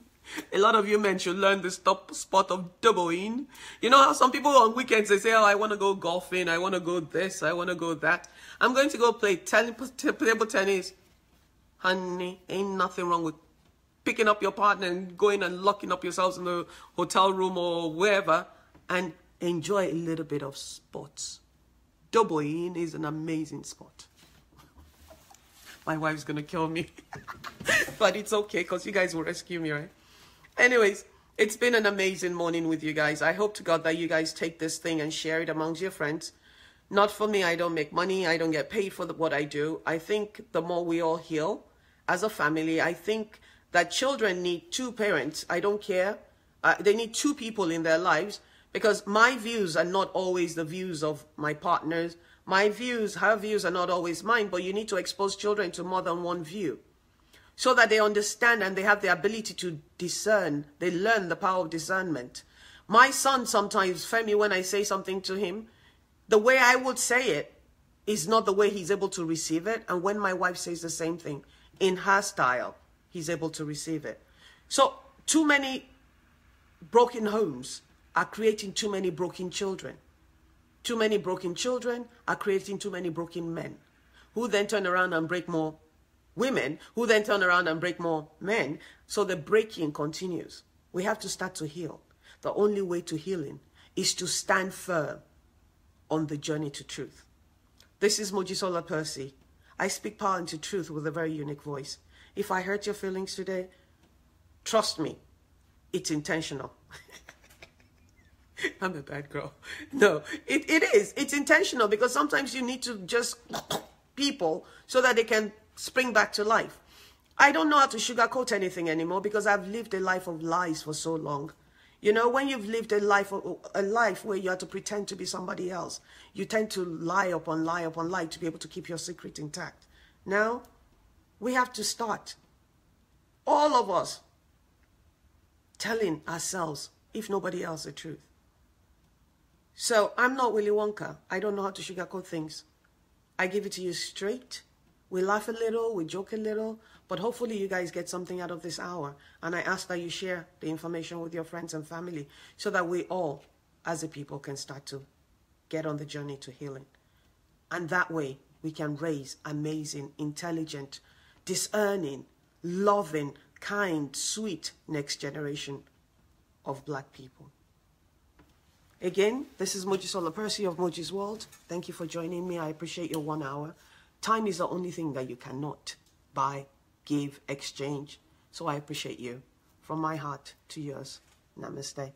A lot of you men should learn the spot of doubling. You know how some people on weekends, they say, oh, I want to go golfing. I want to go this. I want to go that. I'm going to go play table tennis. Honey, ain't nothing wrong with picking up your partner and going and locking up yourselves in the hotel room or wherever and enjoy a little bit of sports. Doubling is an amazing sport. My wife's going to kill me. But it's okay because you guys will rescue me, right? Anyways, it's been an amazing morning with you guys. I hope to God that you guys take this thing and share it amongst your friends. Not for me. I don't make money. I don't get paid for what I do. I think the more we all heal as a family, I think that children need 2 parents. I don't care. They need 2 people in their lives. Because my views are not always the views of my partners. My views, her views are not always mine, but you need to expose children to more than one view so that they understand and they have the ability to discern. They learn the power of discernment. My son sometimes, Femi, when I say something to him, the way I would say it is not the way he's able to receive it. And when my wife says the same thing in her style, he's able to receive it. So too many broken homes are creating too many broken children. Too many broken children are creating too many broken men, who then turn around and break more women, who then turn around and break more men. So the breaking continues. We have to start to heal. The only way to healing is to stand firm on the journey to truth. This is Mojisola Percy. I speak power into truth with a very unique voice. If I hurt your feelings today, trust me, it's intentional. I'm a bad girl. No, it is. It's intentional because sometimes you need to just people so that they can spring back to life. I don't know how to sugarcoat anything anymore because I've lived a life of lies for so long. You know, when you've lived a life where you have to pretend to be somebody else, you tend to lie upon lie upon lie to be able to keep your secret intact. Now, we have to start, all of us, telling ourselves, if nobody else, the truth. So I'm not Willy Wonka. I don't know how to sugarcoat things. I give it to you straight. We laugh a little, we joke a little, but hopefully you guys get something out of this hour. And I ask that you share the information with your friends and family so that we all, as a people, can start to get on the journey to healing. And that way, we can raise amazing, intelligent, discerning, loving, kind, sweet next generation of Black people. Again, this is Moji Sola Percy of Moji's World. Thank you for joining me. I appreciate your 1 hour. Time is the only thing that you cannot buy, give, exchange. So I appreciate you. From my heart to yours. Namaste.